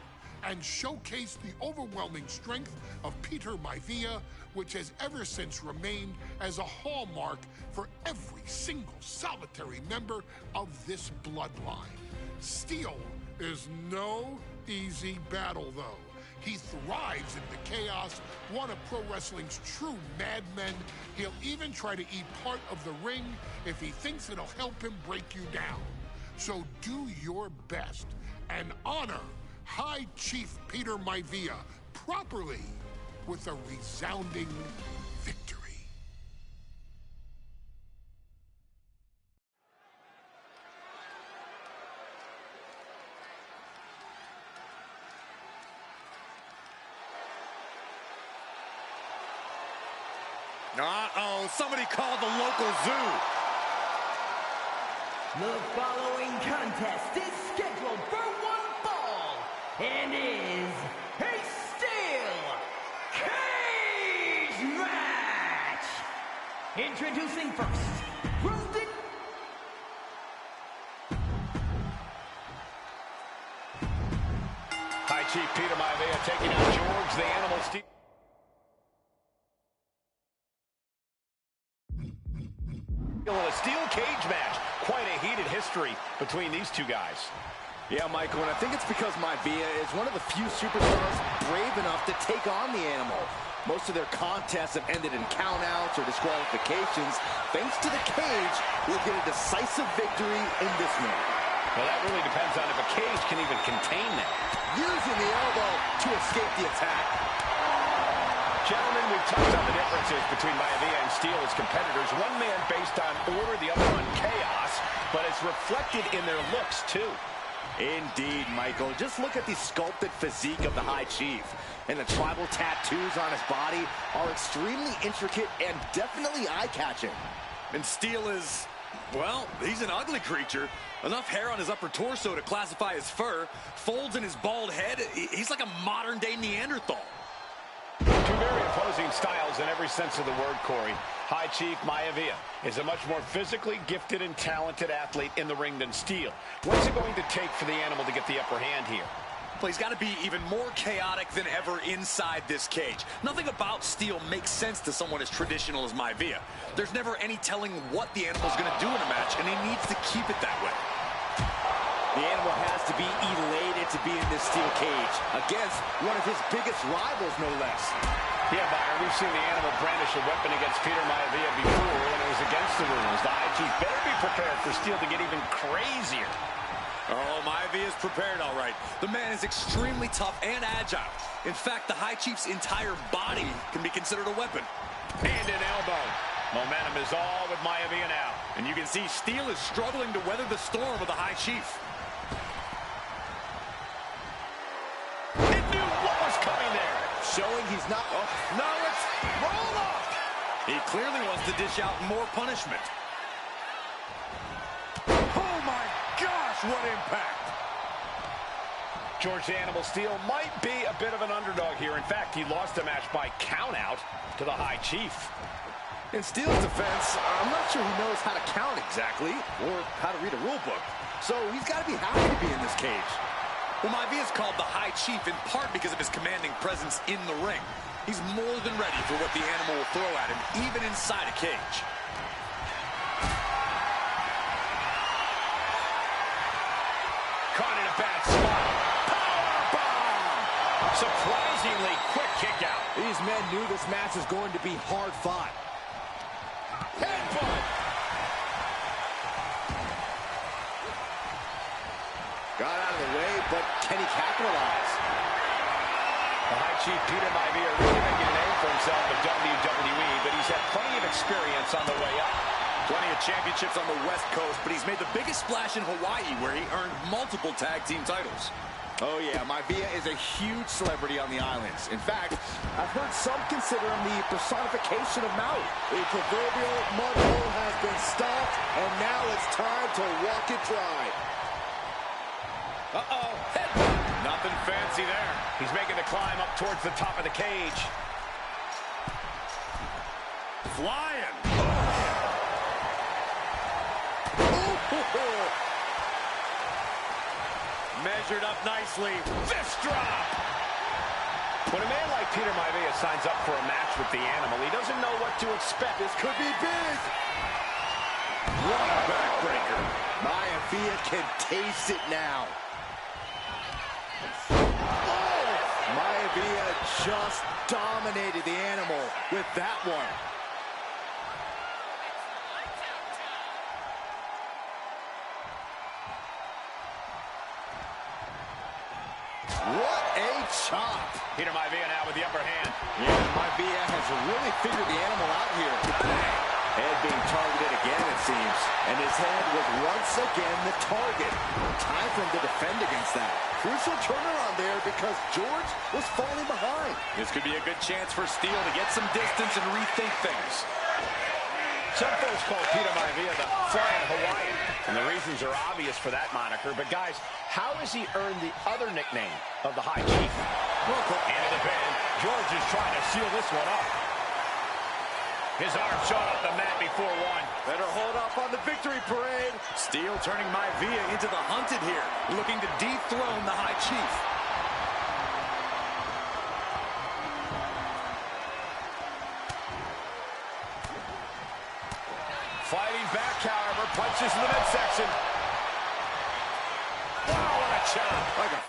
and showcase the overwhelming strength of Peter Maivia, which has ever since remained as a hallmark for every single solitary member of this bloodline. Steele is no easy battle, though. He thrives in the chaos, one of pro wrestling's true madmen. He'll even try to eat part of the ring if he thinks it'll help him break you down. So do your best and honor High Chief Peter Maivia properly with a resounding victory. Uh-oh, somebody called the local zoo. The following contest is scheduled for one fall and is a steel cage match. Introducing first, Roasted. High Chief Peter Maivia taking on George the Animal Steele. A steel cage match. Quite a heated history between these two guys. Yeah, Michael, and I think it's because Maivia is one of the few superstars brave enough to take on the Animal. Most of their contests have ended in countouts or disqualifications. Thanks to the cage, we'll get a decisive victory in this one. Well, that really depends on if a cage can even contain that. Using the elbow to escape the attack. Gentlemen, we've touched on the differences between Maivia and Steele as competitors. One man based on order, the other on chaos, but it's reflected in their looks, too. Indeed, Michael. Just look at the sculpted physique of the High Chief. And the tribal tattoos on his body are extremely intricate and definitely eye-catching. And Steele is, well, he's an ugly creature. Enough hair on his upper torso to classify as fur. Folds in his bald head. He's like a modern-day Neanderthal. Two very opposing styles in every sense of the word, Corey. High Chief Maivia is a much more physically gifted and talented athlete in the ring than Steele. What's it going to take for the Animal to get the upper hand here? Well, he's got to be even more chaotic than ever inside this cage. Nothing about Steele makes sense to someone as traditional as Maivia. There's never any telling what the Animal's going to do in a match, and he needs to keep it that way. The Animal has to be elated to be in this steel cage against one of his biggest rivals, no less. Yeah, Byron, we've seen the Animal brandish a weapon against Peter Maivia before, and it was against the rules. The High Chief better be prepared for Steele to get even crazier. Oh, Maivia's prepared, all right. The man is extremely tough and agile. In fact, the High Chief's entire body can be considered a weapon. And an elbow. Momentum is all with Maivia now. And you can see Steele is struggling to weather the storm of the High Chief. He knew what was coming there. Showing he's not... Oh, no, it's rolled off. He clearly wants to dish out more punishment. Oh, my gosh, what impact. George the Animal Steele might be a bit of an underdog here. In fact, he lost the match by countout to the High Chief. In Steele's defense, I'm not sure he knows how to count exactly or how to read a rule book. So he's got to be happy to be in this cage. Well, Maivia is called the High Chief in part because of his commanding presence in the ring. He's more than ready for what the Animal will throw at him, even inside a cage. Caught in a bad spot. Powerbomb! Surprisingly quick kick out. These men knew this match was going to be hard fought. Headbutt! Got out of the way, but can he capitalize? The High Chief Peter Maivia really making a name for himself at WWE, but he's had plenty of experience on the way up. Plenty of championships on the West Coast, but he's made the biggest splash in Hawaii, where he earned multiple tag team titles. Oh, yeah, Maivia is a huge celebrity on the islands. In fact, I've heard some consider him the personification of Maui. The proverbial mud hole has been stopped, and now it's time to walk it dry. Uh-oh, nothing fancy there. He's making the climb up towards the top of the cage. Flying. Measured up nicely. Fist drop. When a man like Peter Maivia signs up for a match with the Animal, he doesn't know what to expect. This could be big. What a backbreaker. Maivia can taste it now. Oh! Maivia just dominated the Animal with that one. What a chop. Peter Maivia now with the upper hand. Yeah, Maivia has really figured the Animal out here. Head being targeted again, it seems. And his head was once again the target. Time for him to defend against that. Crucial turnaround there because George was falling behind. This could be a good chance for Steele to get some distance and rethink things. Some folks call Peter Maivia the Flying Hawaiian, and the reasons are obvious for that moniker. But, guys, how has he earned the other nickname of the High Chief? Into the pin. George is trying to seal this one up. His arm shot off the mat before one. Better hold off on the victory parade. Steele turning Maivia into the hunted here, looking to dethrone the High Chief. Fighting back, however, punches in the midsection. Wow, what a chop. Like a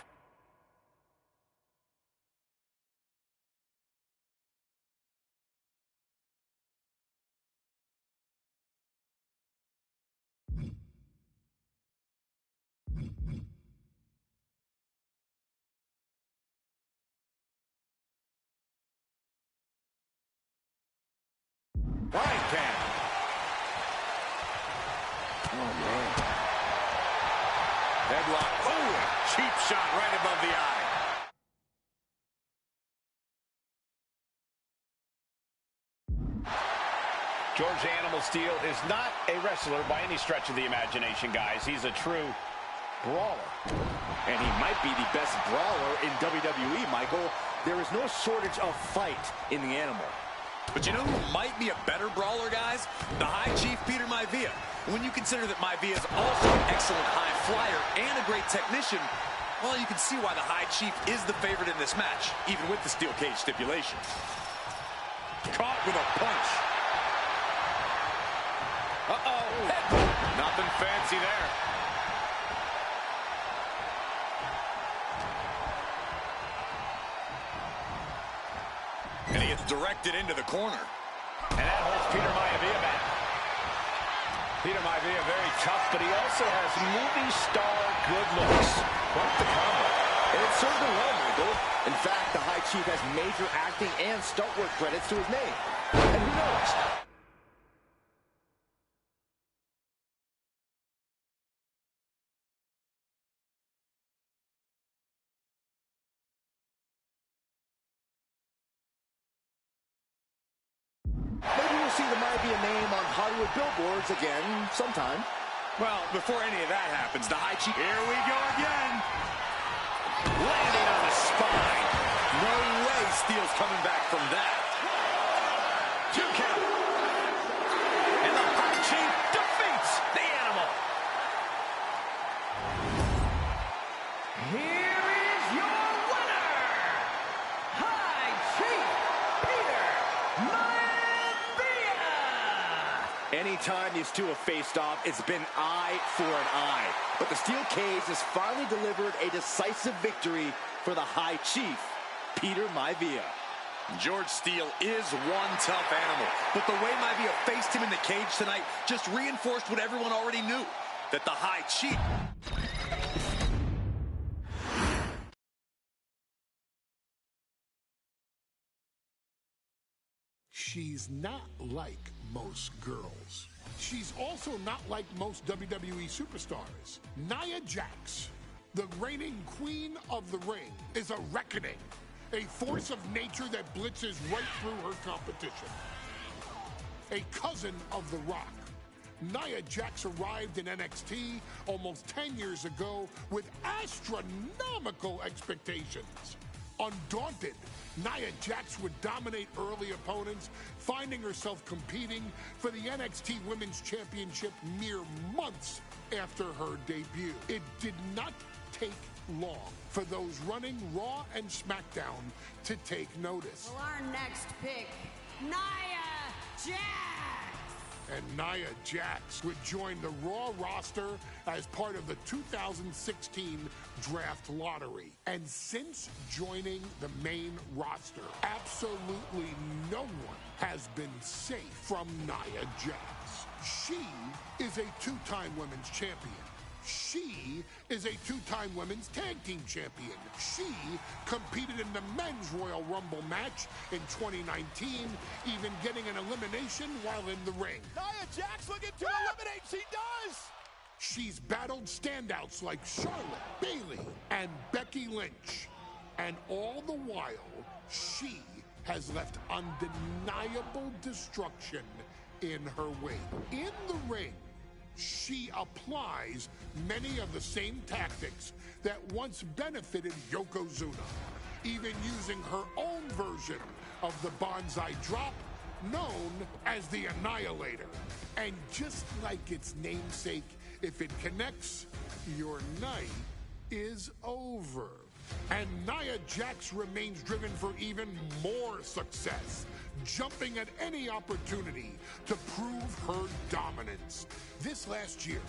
frying pan. Oh, man. headlock. Oh, cheap shot right above the eye. George Animal Steele is not a wrestler by any stretch of the imagination, guys. He's a true brawler. And he might be the best brawler in WWE, Michael. There is no shortage of fight in the Animal. But you know who might be a better brawler, guys? The High Chief Peter Maivia. When you consider that Maivia is also an excellent high flyer and a great technician, well, you can see why the High Chief is the favorite in this match, even with the steel cage stipulation. Caught with a punch. Uh-oh. Nothing fancy there. And he gets directed into the corner. And that holds Peter Maivia back. Peter Maivia very tough, but he also has movie star good looks. Quite the combo. And it served him well, Michael. In fact, the High Chief has major acting and stunt work credits to his name. And who knows? Maybe we'll see the Maivia name on Hollywood billboards again sometime. Well, before any of that happens, the High Chief... Here we go again. Landing on the spine. No way Steele's coming back from that. 2 count. And the High Chief defeats the Animal. Here is your winner, High Chief Peter Maivia. Anytime these two have faced off, it's been eye for an eye. But the steel cage has finally delivered a decisive victory for the High Chief, Peter Maivia. George Steele is one tough animal, but the way Maivia faced him in the cage tonight just reinforced what everyone already knew, that the High Chief... she's not like most girls. She's also not like most WWE superstars. Nia Jax, the reigning queen of the ring, is a reckoning, a force of nature that blitzes right through her competition. A cousin of The Rock, Nia Jax arrived in NXT almost 10 years ago with astronomical expectations. Undaunted, Nia Jax would dominate early opponents, finding herself competing for the NXT Women's Championship mere months after her debut. It did not take long for those running Raw and SmackDown to take notice. Well, our next pick, Nia Jax! And Nia Jax would join the Raw roster as part of the 2016 draft lottery. And since joining the main roster, absolutely no one has been safe from Nia Jax. She is a two-time women's champion. She is a two-time women's tag team champion. She competed in the men's Royal Rumble match in 2019, even getting an elimination while in the ring. Nia Jax looking to eliminate. She does. She's battled standouts like Charlotte, Bayley, and Becky Lynch. And all the while, she has left undeniable destruction in her wake. In the ring, she applies many of the same tactics that once benefited Yokozuna, even using her own version of the Banzai Drop, known as the Annihilator. And just like its namesake, if it connects, your night is over. And Nia Jax remains driven for even more success, jumping at any opportunity to prove her dominance. This last year,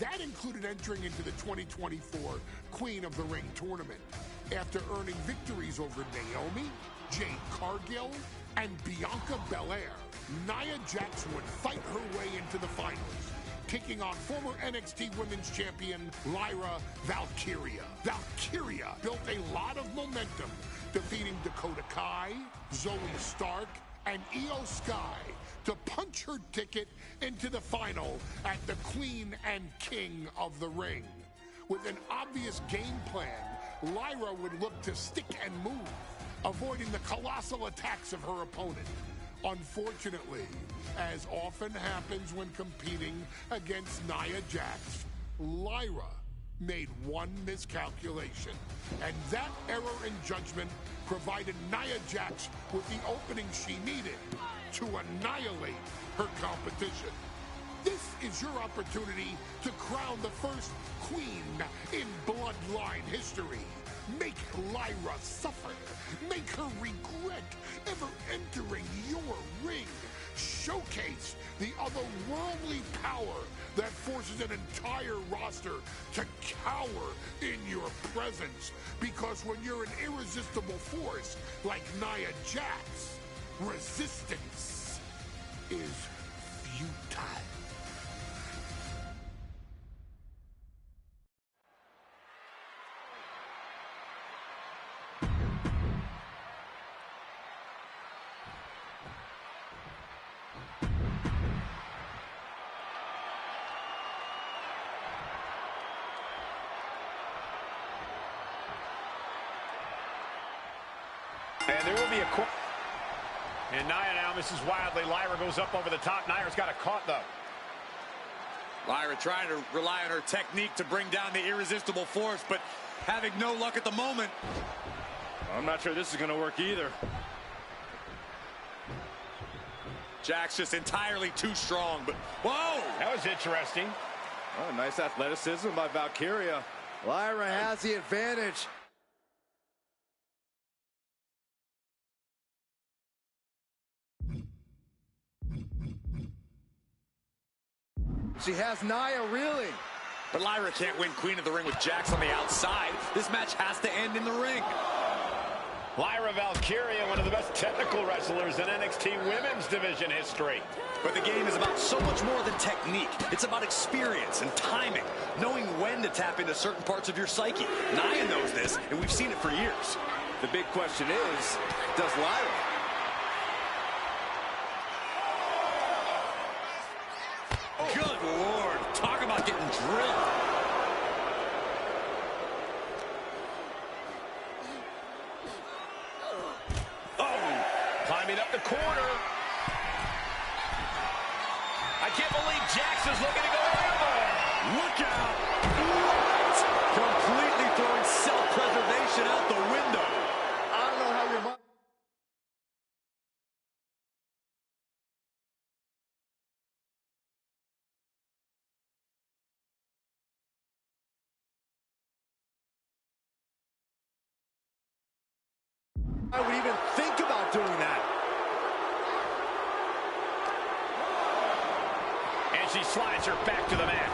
that included entering into the 2024 Queen of the Ring tournament after earning victories over Naomi, Jade Cargill, and Bianca Belair. Nia Jax would fight her way into the finals, taking on former NXT Women's Champion Lyra Valkyria. Valkyria built a lot of momentum, defeating Dakota Kai, Zoe Stark, and Io Sky to punch her ticket into the final at the Queen and King of the Ring. With an obvious game plan, Lyra would look to stick and move, avoiding the colossal attacks of her opponent. Unfortunately, as often happens when competing against Nia Jax, Lyra made one miscalculation, and that error in judgment provided Nia Jax with the opening she needed to annihilate her competition. This is your opportunity to crown the first queen in Bloodline history. Make Lyra suffer. Make her regret ever entering your ring. Showcase the otherworldly power that forces an entire roster to cower in your presence. Because when you're an irresistible force like Nia Jax, resistance is futile. And there will be a... And Nia now misses wildly. Lyra goes up over the top. Nia's got it caught, though. Lyra trying to rely on her technique to bring down the irresistible force, but having no luck at the moment. I'm not sure this is going to work either. Jax just entirely too strong, but whoa! That was interesting. Oh, nice athleticism by Valkyria. Lyra has the advantage. She has Nia reeling. But Lyra can't win Queen of the Ring with Jax on the outside. This match has to end in the ring. Lyra Valkyria, one of the best technical wrestlers in NXT Women's Division history. But the game is about so much more than technique. It's about experience and timing, knowing when to tap into certain parts of your psyche. Nia knows this, and we've seen it for years. The big question is, does Lyra? Good Lord. Talk about getting drilled. Climbing up the corner. I can't believe Jax is looking to go everywhere. Look out. What? Completely throwing self-preservation out the window. I don't know how your mind... I would even think about doing that. And she slides her back to the mat.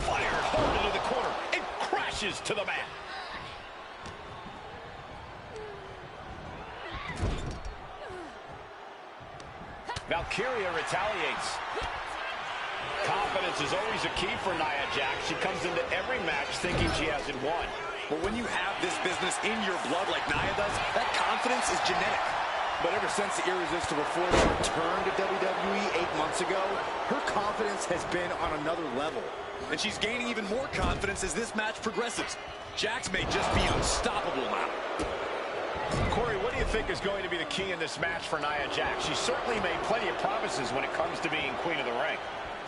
Fired hard into the corner. It crashes to the mat. Valkyria retaliates. Confidence is always a key for Nia Jax. She comes into every match thinking she hasn't won. But when you have this business in your blood like Nia does, that confidence is genetic. But ever since the Irresistible Force returned to WWE 8 months ago, her confidence has been on another level. And she's gaining even more confidence as this match progresses. Jax may just be unstoppable now. Corey, what do you think is going to be the key in this match for Nia Jax? She's certainly made plenty of promises when it comes to being Queen of the Ring.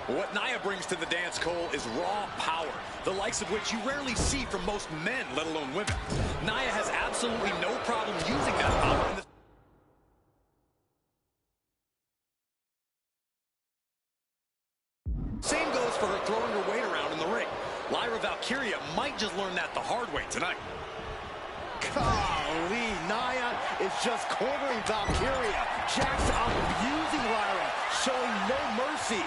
What Nia brings to the dance, Cole, is raw power, the likes of which you rarely see from most men, let alone women. Nia has absolutely no problem using that power in the... Same goes for her throwing her weight around in the ring. Lyra Valkyria might just learn that the hard way tonight. Golly, Nia is just cornering Valkyria. Jax abusing Lyra, showing no mercy.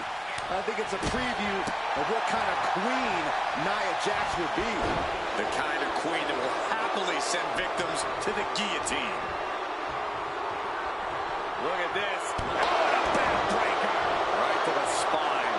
I think it's a preview of what kind of queen Nia Jax would be. The kind of queen that will happily send victims to the guillotine. Look at this. Oh, a backbreaker. Right to the spine.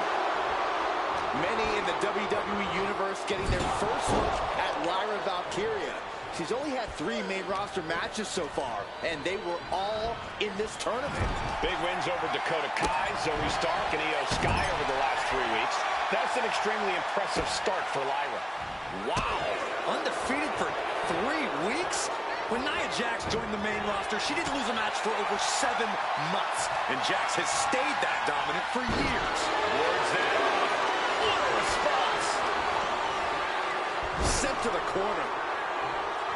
Many in the WWE Universe getting their first look at Lyra Valkyria. She's only had 3 main roster matches so far, and they were all in this tournament. Big wins over Dakota Kai, Zoe Stark, and Io Sky over the last 3 weeks. That's an extremely impressive start for Lyra. Wow! Undefeated for 3 weeks? When Nia Jax joined the main roster, she didn't lose a match for over 7 months. And Jax has stayed that dominant for years. Wards that off. What a response! Sent to the corner.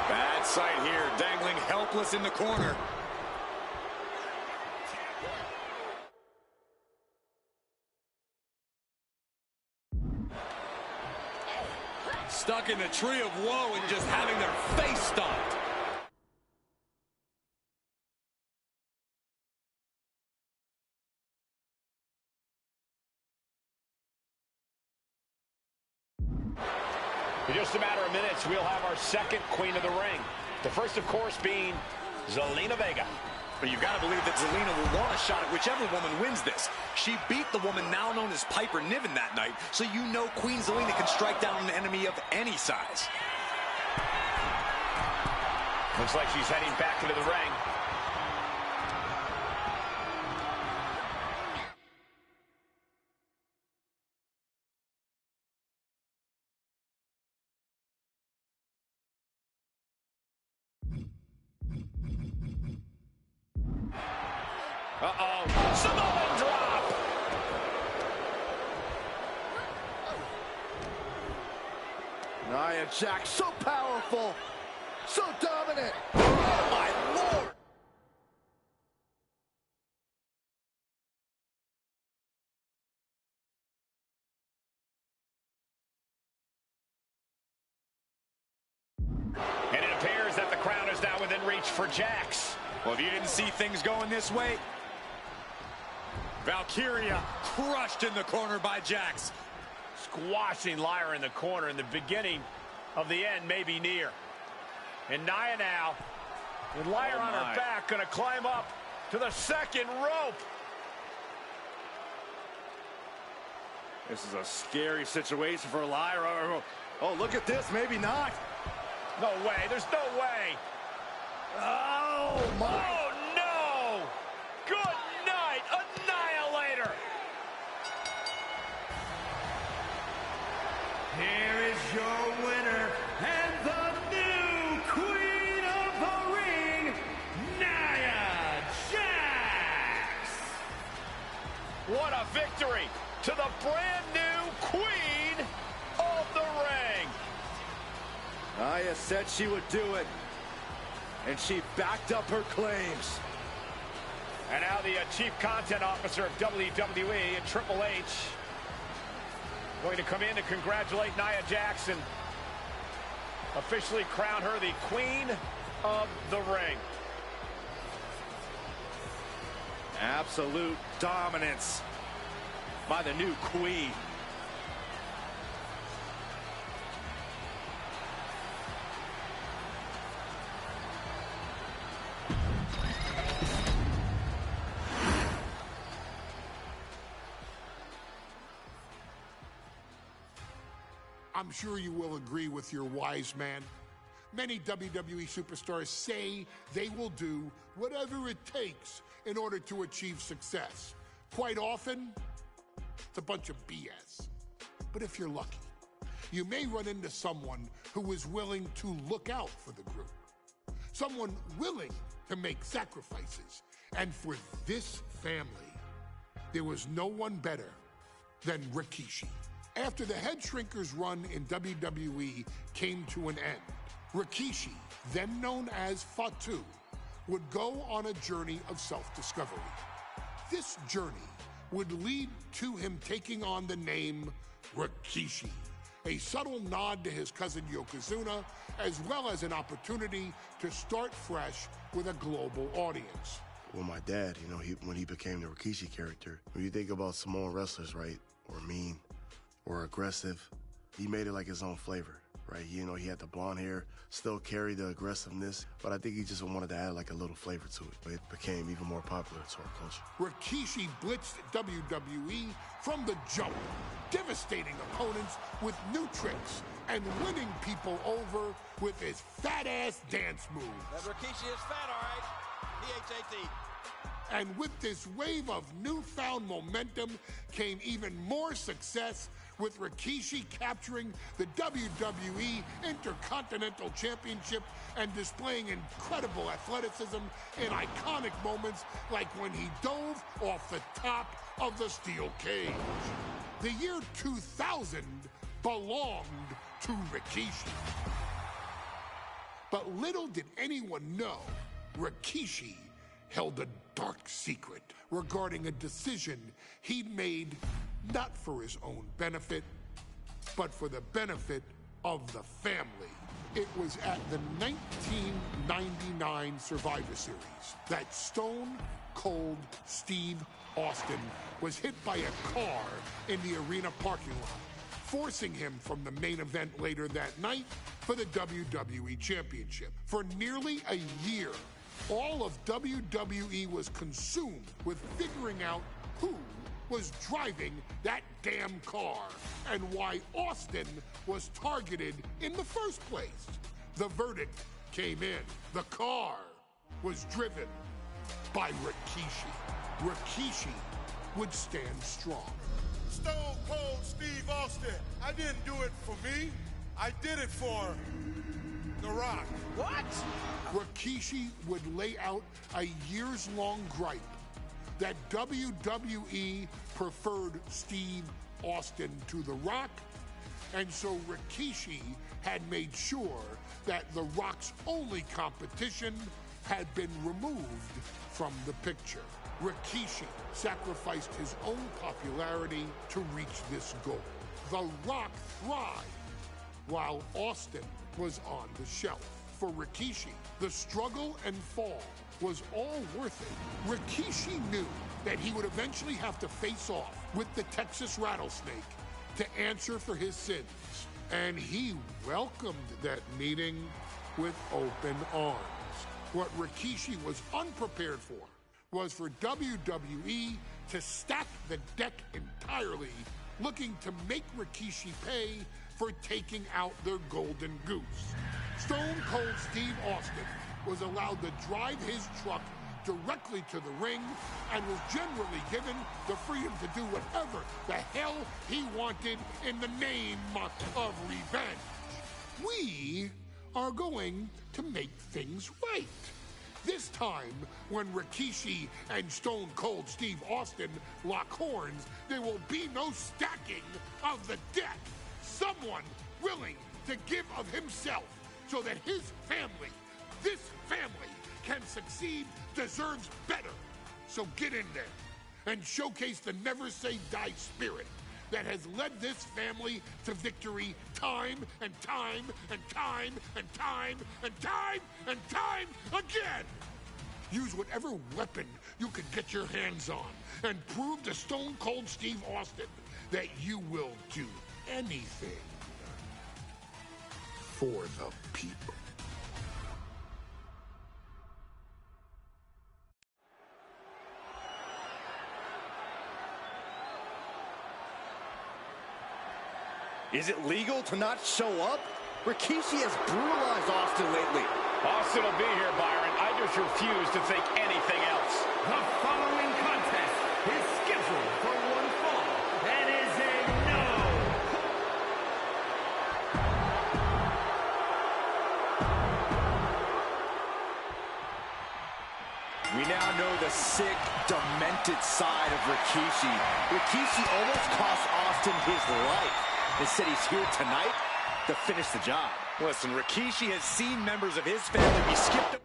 Bad sight here, dangling helpless in the corner. Stuck in the tree of woe and just having their face stomped. In just a matter of minutes, we'll have our second Queen of the Ring. The first, of course, being Zelina Vega. But you've got to believe that Zelina will want a shot at whichever woman wins this. She beat the woman now known as Piper Niven that night, so you know Queen Zelina can strike down an enemy of any size. Looks like she's heading back into the ring. Uh-oh. Samoan drop. Nia Jax, so powerful, so dominant. Oh, my Lord. And it appears that the crown is now within reach for Jax. Well, if you didn't see things going this way, Valkyria crushed in the corner by Jax. Squashing Lyra in the corner, and the beginning of the end may be near. And Nia now, with Lyra on her back, going to climb up to the second rope. This is a scary situation for Lyra. Oh, look at this. Maybe not. No way. There's no way. Oh! Oh, my. Oh, no! Good night, Annihilator! Here is your winner and the new Queen of the Ring, Nia Jax! What a victory to the brand new Queen of the Ring! Nia said she would do it, and she backed up her claims. And now the Chief Content Officer of WWE and Triple H going to come in to congratulate Nia Jax, officially crown her the Queen of the Ring. Absolute dominance by the new Queen. I'm sure you will agree with your wise man. Many WWE superstars say they will do whatever it takes in order to achieve success. Quite often, it's a bunch of BS. But if you're lucky, you may run into someone who is willing to look out for the group. Someone willing to make sacrifices. And for this family, there was no one better than Rikishi. After the Head Shrinkers run in WWE came to an end, Rikishi, then known as Fatu, would go on a journey of self-discovery. This journey would lead to him taking on the name Rikishi, a subtle nod to his cousin Yokozuna, as well as an opportunity to start fresh with a global audience. Well, my dad, when he became the Rikishi character, when you think about Samoan wrestlers, right, or mean, or aggressive, he made it like his own flavor, right? He had the blonde hair, still carried the aggressiveness, but I think he just wanted to add like a little flavor to it. But it became even more popular to our culture. Rikishi blitzed WWE from the jump, devastating opponents with new tricks and winning people over with his fat-ass dance moves. That Rikishi is fat, all right. P-H-A-T. And with this wave of newfound momentum came even more success, with Rikishi capturing the WWE Intercontinental Championship and displaying incredible athleticism in iconic moments like when he dove off the top of the steel cage. The year 2000 belonged to Rikishi. But little did anyone know, Rikishi held a dark secret regarding a decision he'd made not for his own benefit, but for the benefit of the family. It was at the 1999 Survivor Series that Stone Cold Steve Austin was hit by a car in the arena parking lot, forcing him from the main event later that night for the WWE Championship. For nearly a year, all of WWE was consumed with figuring out who was driving that damn car and why Austin was targeted in the first place. The verdict came in. The car was driven by Rikishi. Rikishi would stand strong. Stone Cold Steve Austin. I didn't do it for me. I did it for The Rock. What? Rikishi would lay out a years-long gripe that WWE preferred Steve Austin to The Rock, and so Rikishi had made sure that The Rock's only competition had been removed from the picture. Rikishi sacrificed his own popularity to reach this goal. The Rock thrived while Austin was on the shelf. For Rikishi, the struggle and fall was all worth it. Rikishi knew that he would eventually have to face off with the Texas Rattlesnake to answer for his sins. And he welcomed that meeting with open arms. What Rikishi was unprepared for was for WWE to stack the deck entirely, looking to make Rikishi pay for taking out their golden goose. Stone Cold Steve Austin was allowed to drive his truck directly to the ring and was generally given the freedom to do whatever the hell he wanted in the name of revenge. We are going to make things right. This time, when Rikishi and Stone Cold Steve Austin lock horns, there will be no stacking of the deck. Someone willing to give of himself so that his family, this family, can succeed, deserves better. So get in there and showcase the never say die spirit that has led this family to victory time and time and time and time and time and time again. Use whatever weapon you can get your hands on and prove to Stone Cold Steve Austin that you will do anything for the people. Is it legal to not show up? Rikishi has brutalized Austin lately. Austin will be here, Byron. I just refuse to think anything else. The following contest is scheduled for one fall and is a no. We now know the sick, demented side of Rikishi. Rikishi almost cost Austin his life. Instead, he's here tonight to finish the job. Listen, Rikishi has seen members of his family be skipped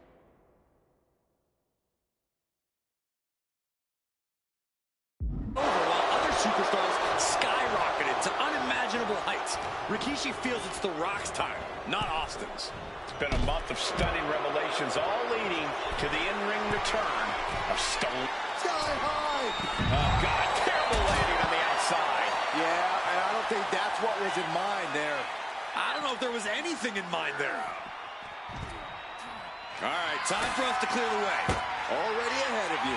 over while other superstars skyrocketed to unimaginable heights. Rikishi feels it's The Rock's time, not Austin's. It's been a month of stunning revelations, all leading to the in-ring return of Stone. Sky high! Oh, God, terrible landing on the outside. Yeah, and I don't think that's what was in mind there. I don't know if there was anything in mind there. All right, time for us to clear the way. Already ahead of you.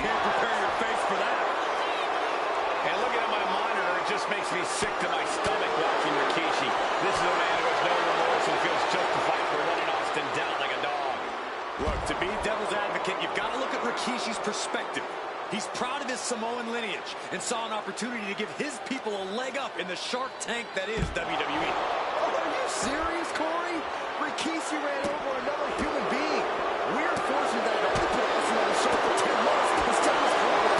Can't prepare your face for that. And looking at my monitor, it just makes me sick to my stomach watching Rikishi. This is a man who has no remorse and feels justified for running Austin down like a dog. Look, to be devil's advocate, you've got to look at Rikishi's perspective. He's proud of his Samoan lineage and saw an opportunity to give his people a leg up in the Shark Tank that is WWE. Oh, are you serious, Corey? Rikishi ran over another human being. We're fortunate that it only put Austin on the show for 10 months instead of his career.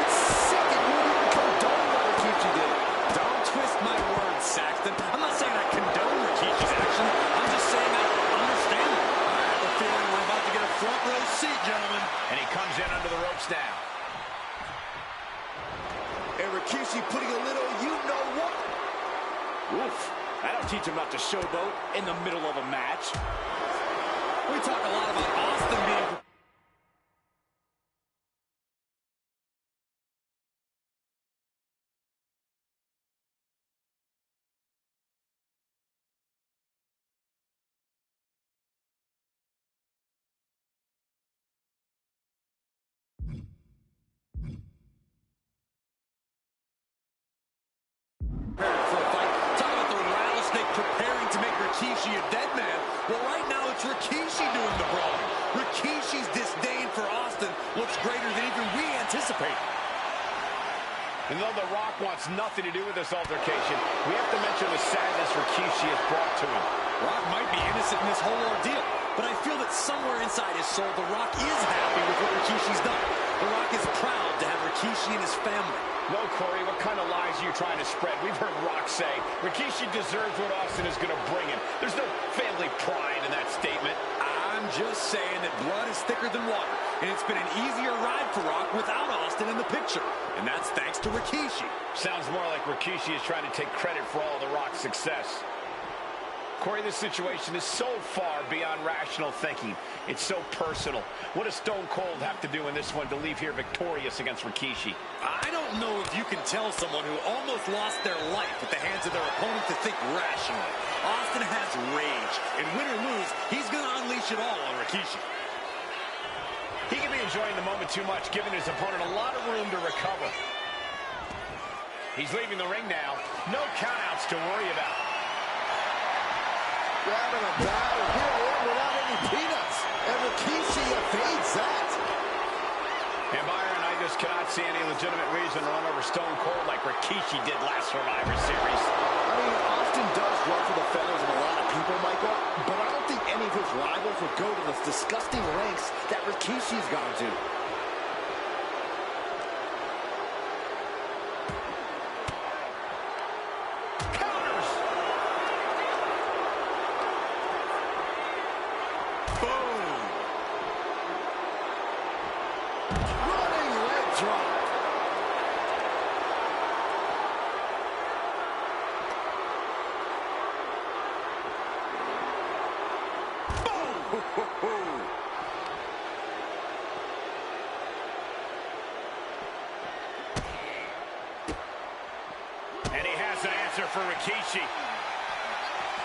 It's sick and you wouldn't even condone what Rikishi did. Don't twist my words, Saxton. I'm not saying I condone Rikishi's action. I'm just saying I understand it. I have a feeling we're about to get a front row seat, gentlemen. And he comes in under the ropes now. And Rikishi putting a little you-know-what. Oof. I don't teach him not to showboat in the middle of a match. We talk a lot about Austin being... Rikishi a dead man. Well, right now it's Rikishi doing the brawling. Rikishi's disdain for Austin looks greater than even we anticipated. And though The Rock wants nothing to do with this altercation, we have to mention the sadness Rikishi has brought to him. Rock might be innocent in this whole ordeal, but I feel that somewhere inside his soul, The Rock is happy with what Rikishi's done. The Rock is proud to have Rikishi and his family. No, Corey, what kind of lies are you trying to spread? We've heard Rock say Rikishi deserves what Austin is going to bring him. There's no family pride in that statement. I'm just saying that blood is thicker than water, and it's been an easier ride for Rock without Austin in the picture. And that's thanks to Rikishi. Sounds more like Rikishi is trying to take credit for all of The Rock's success. Corey, this situation is so far beyond rational thinking. It's so personal. What does Stone Cold have to do in this one to leave here victorious against Rikishi? I don't know if you can tell someone who almost lost their life at the hands of their opponent to think rationally. Austin has rage, and win or lose, he's going to unleash it all on Rikishi. He can be enjoying the moment too much, giving his opponent a lot of room to recover. He's leaving the ring now. No countouts to worry about. grabbing a bat, and here I am without any peanuts. And Rikishi evades that. And Byron, I just cannot see any legitimate reason to run over Stone Cold like Rikishi did last Survivor Series. I mean, Austin does run for the feathers of a lot of people, Michael, but I don't think any of his rivals would go to the disgusting lengths that Rikishi's gone to. Counters! Boom! Running leg drop. And he has an answer for Rikishi.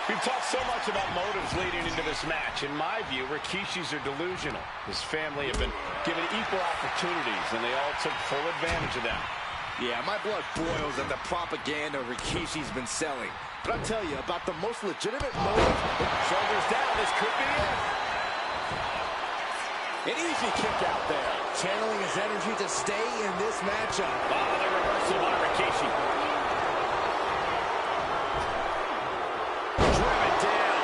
We've talked so much about motives leading into this match. In my view, Rikishis are delusional. His family have been given equal opportunities, and they all took full advantage of them. Yeah, my blood boils at the propaganda Rikishi's been selling. But I'll tell you, about the most legitimate motive, shoulders down, this could be it. An easy kick out there. Channeling his energy to stay in this matchup. Oh, the reversal by Rikishi. Driven down.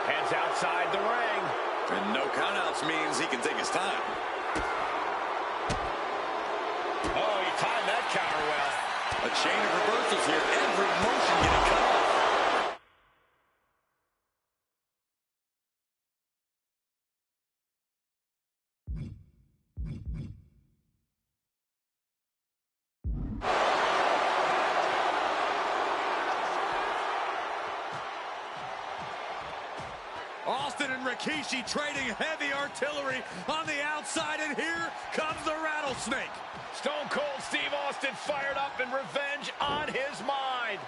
Hands outside the ring. And no countouts means he can take his time. Oh, he timed that counter well. A chain of reversals here. Every motion getting cut off. Austin and Rikishi trading heavy artillery on the outside, and here comes the rattlesnake. Stone Cold Steve Austin fired up and revenge on his mind.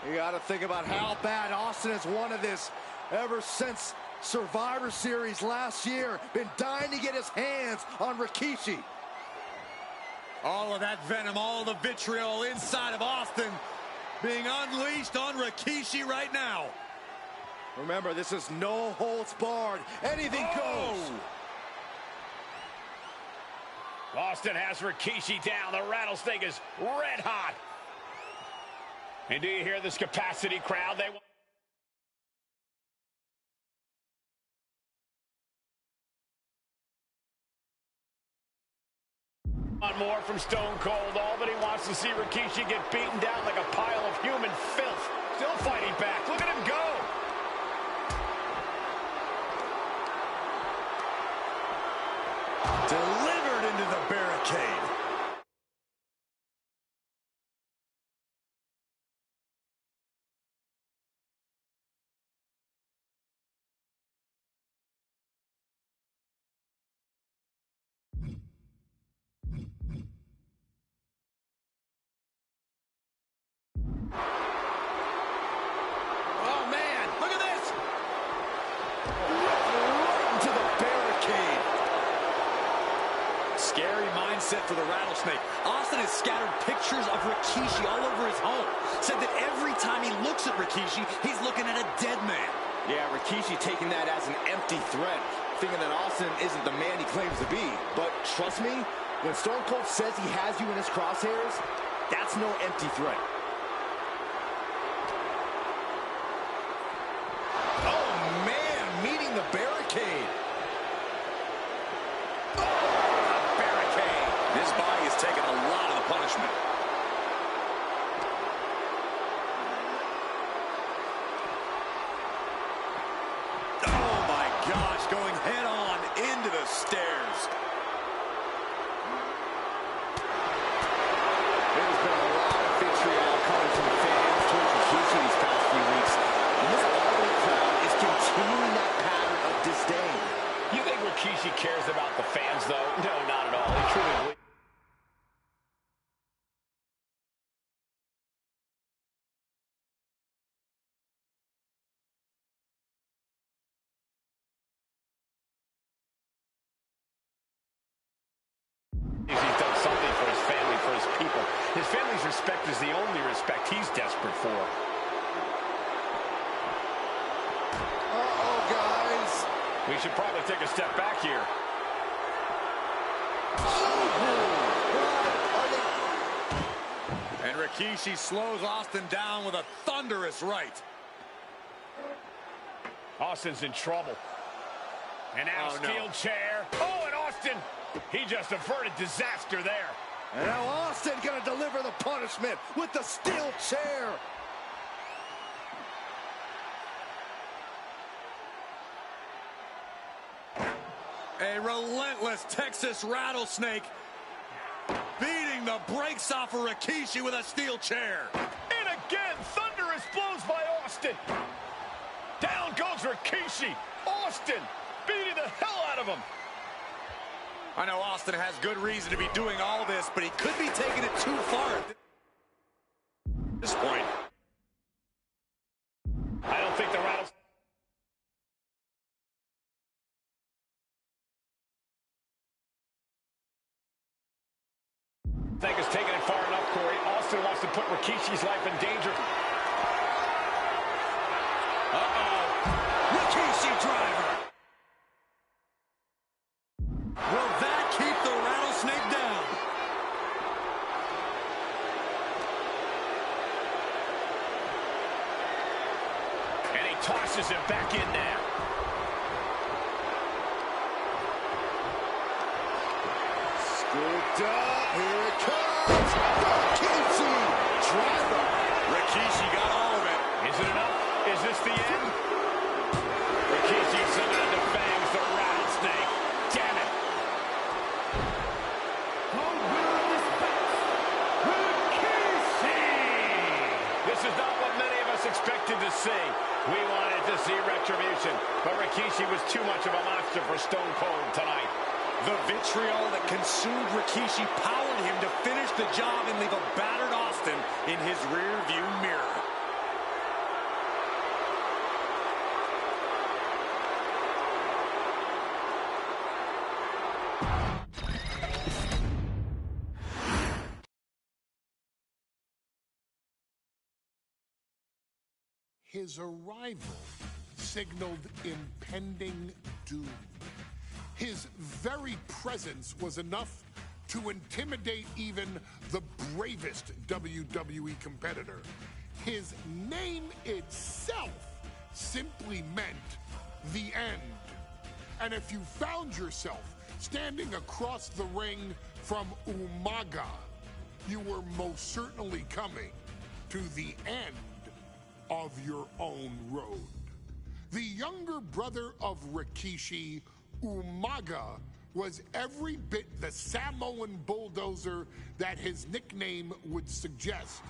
You got to think about how bad Austin has wanted this ever since Survivor Series last year. Been dying to get his hands on Rikishi. All of that venom, all the vitriol inside of Austin being unleashed on Rikishi right now. Remember, this is no holds barred. Anything goes. Austin has Rikishi down. The rattlesnake is red hot. And do you hear this capacity crowd? They want more from Stone Cold. All that he wants to see Rikishi get beaten down like a pile of human filth. Still fighting back. Look at him go. Delivered into the barricade. Oh, man, look at this. Right into the barricade. Scary mindset for the rattlesnake. Austin has scattered pictures of Rikishi all over his home. Said that every time he looks at Rikishi, he's looking at a dead man. Yeah, Rikishi taking that as an empty threat, thinking that Austin isn't the man he claims to be. But trust me, when Stone Cold says he has you in his crosshairs, that's no empty threat. Oh, man, meeting the barricade. His body has taken a lot of the punishment. Oh my gosh, going head on into the stairs. There's been a lot of vitriol coming from fans towards Rikishi these past few weeks. And this ugly crowd is continuing that pattern of disdain. You think Rikishi cares about the fans, though? No, not at all. He truly His family's respect is the only respect he's desperate for. Uh-oh, guys. We should probably take a step back here. And Rikishi slows Austin down with a thunderous right. Austin's in trouble. And now steel chair. Oh, and Austin, he just averted disaster there. And now Austin gonna deliver the punishment with the steel chair. A relentless Texas rattlesnake beating the brakes off of Rikishi with a steel chair. And again, thunderous blows by Austin. Down goes Rikishi. Austin beating the hell out of him. I know Austin has good reason to be doing all this, but he could be taking it too far at this point. I don't think the rattlesnake... Think has taken it far enough, Corey. Austin wants to put Rikishi's life in danger. Rikishi driver. Will that keep the rattlesnake down? And he tosses it back in there. Scooped up. Here it comes. Rikishi driver. Rikishi got all of it. Is it enough? Is this the end? Rikishi somehow defangs the rattlesnake. Damn it. This is not what many of us expected to see. We wanted to see retribution, but Rikishi was too much of a monster for Stone Cold tonight. The vitriol that consumed Rikishi powered him to finish the job and leave a battered Austin in his rear-view mirror. His arrival signaled impending doom. His very presence was enough to intimidate even the bravest WWE competitor. His name itself simply meant the end. And if you found yourself standing across the ring from Umaga, you were most certainly coming to the end of your own road. The younger brother of Rikishi, Umaga, was every bit the Samoan bulldozer that his nickname would suggest,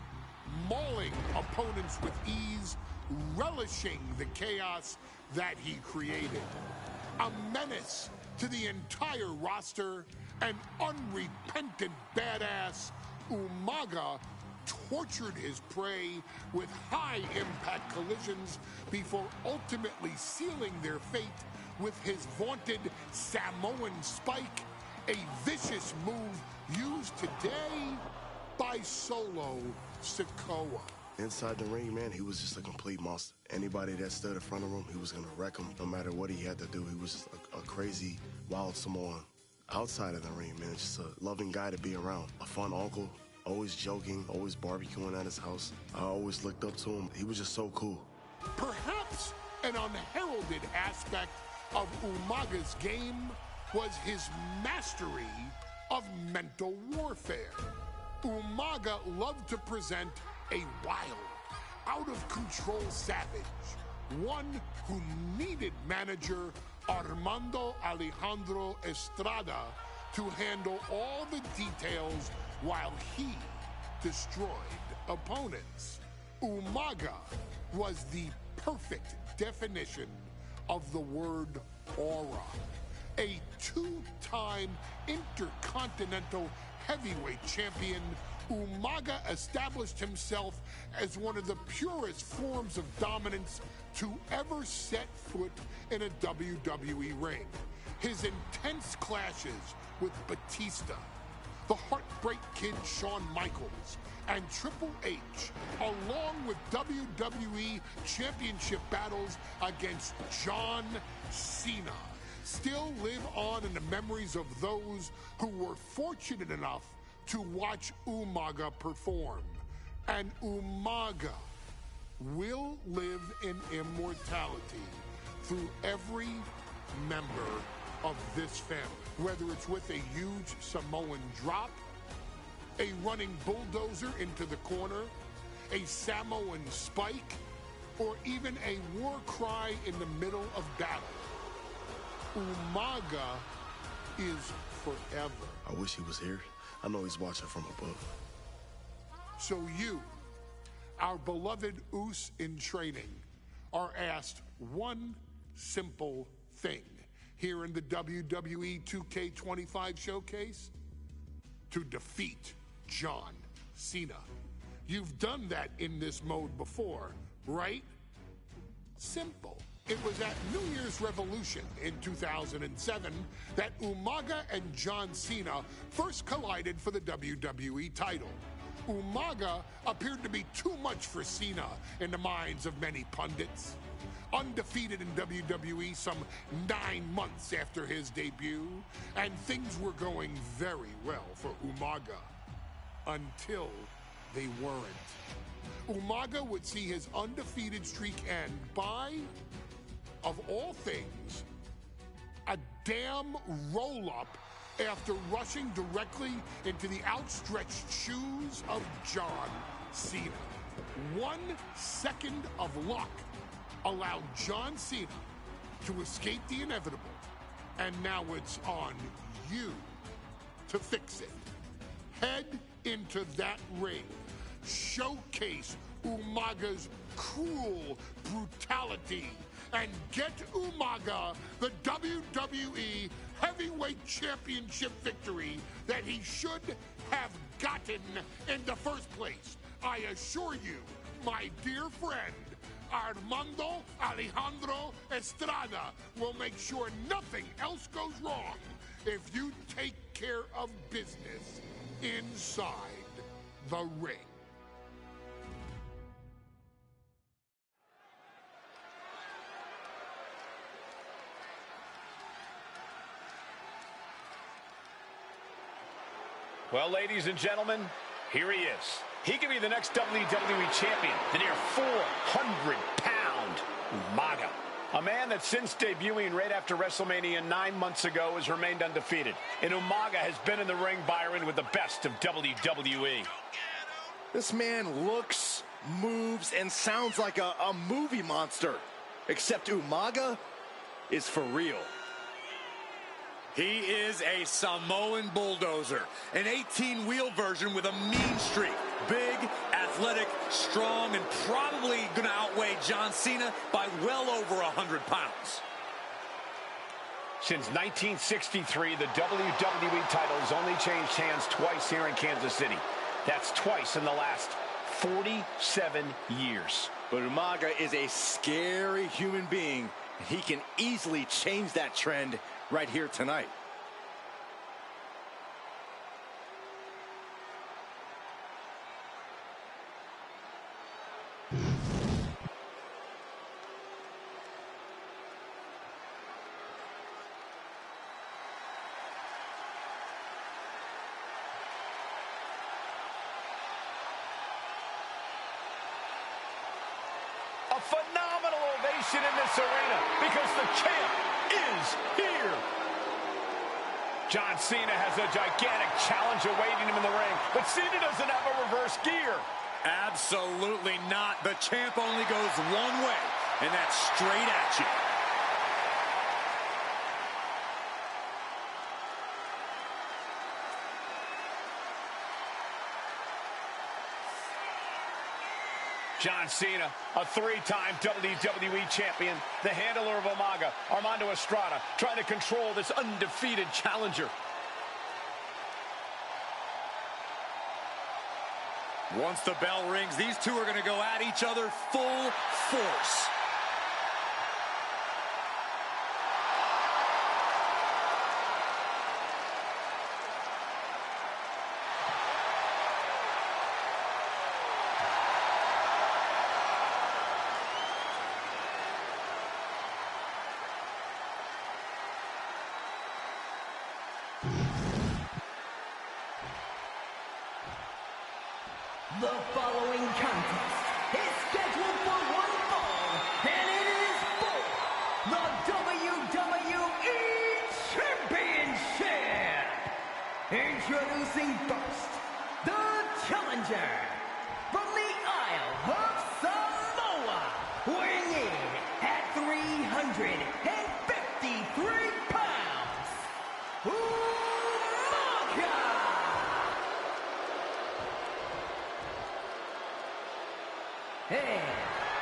mauling opponents with ease, relishing the chaos that he created. A menace to the entire roster, an unrepentant badass, Umaga tortured his prey with high-impact collisions before ultimately sealing their fate with his vaunted Samoan spike, a vicious move used today by Solo Sikoa. Inside the ring, man, he was just a complete monster. Anybody that stood in front of him, he was going to wreck him no matter what he had to do. He was just a crazy, wild Samoan. Outside of the ring, man, just a loving guy to be around. A fun uncle, always joking, always barbecuing at his house. I always looked up to him. He was just so cool. Perhaps an unheralded aspect of Umaga's game was his mastery of mental warfare. Umaga loved to present a wild, out-of-control savage, one who needed manager Armando Alejandro Estrada to handle all the details while he destroyed opponents. Umaga was the perfect definition of the word aura. A two-time intercontinental heavyweight champion, Umaga established himself as one of the purest forms of dominance to ever set foot in a WWE ring. His intense clashes with Batista, the Heartbreak Kid Shawn Michaels, and Triple H, along with WWE Championship battles against John Cena, still live on in the memories of those who were fortunate enough to watch Umaga perform. And Umaga will live in immortality through every member of this family, whether it's with a huge Samoan drop, a running bulldozer into the corner, a Samoan spike, or even a war cry in the middle of battle. Umaga is forever. I wish he was here. I know he's watching from above. So you, our beloved Us in training, are asked one simple thing here in the WWE 2K25 showcase: to defeat John Cena. You've done that in this mode before, right? Simple. It was at New Year's Revolution in 2007 that Umaga and John Cena first collided for the WWE title. Umaga appeared to be too much for Cena in the minds of many pundits. Undefeated in WWE some 9 months after his debut, and things were going very well for Umaga. Until they weren't. Umaga would see his undefeated streak end by, of all things, a damn roll-up after rushing directly into the outstretched shoes of John Cena. 1 second of luck allowed John Cena to escape the inevitable, and now it's on you to fix it. Head into that ring. Showcase Umaga's cruel brutality and get Umaga the WWE Heavyweight Championship victory that he should have gotten in the first place. I assure you, my dear friend, Armando Alejandro Estrada will make sure nothing else goes wrong if you take care of business inside the ring. Well, ladies and gentlemen, here he is. He could be the next WWE champion, the near 400-pound Umaga. A man that since debuting right after WrestleMania 9 months ago has remained undefeated. And Umaga has been in the ring, Byron, with the best of WWE. This man looks, moves, and sounds like a movie monster. Except Umaga is for real. He is a Samoan bulldozer, an 18-wheel version with a mean streak. Big, athletic, strong, and probably going to outweigh John Cena by well over 100 pounds. Since 1963, the WWE title has only changed hands twice here in Kansas City. That's twice in the last 47 years. But Umaga is a scary human being. He can easily change that trend right here tonight. A phenomenal ovation in this arena because the champ is here. John Cena has a gigantic challenge awaiting him in the ring, but Cena doesn't have a reverse gear. Absolutely not. The champ only goes one way, and that's straight at you. John Cena, a 3-time WWE champion, the handler of Umaga, Armando Estrada, trying to control this undefeated challenger. Once the bell rings, these two are going to go at each other full force. The following contest is scheduled for one fall, and it is for the WWE Championship. Introducing first, the challenger from the Isle of Samoa, weighing in at 353 pounds, Umaga! And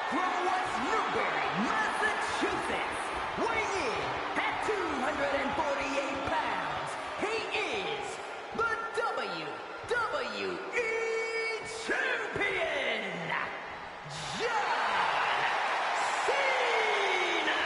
from West Newbury, Massachusetts, weighing in at 248 pounds, he is the WWE Champion, John Cena!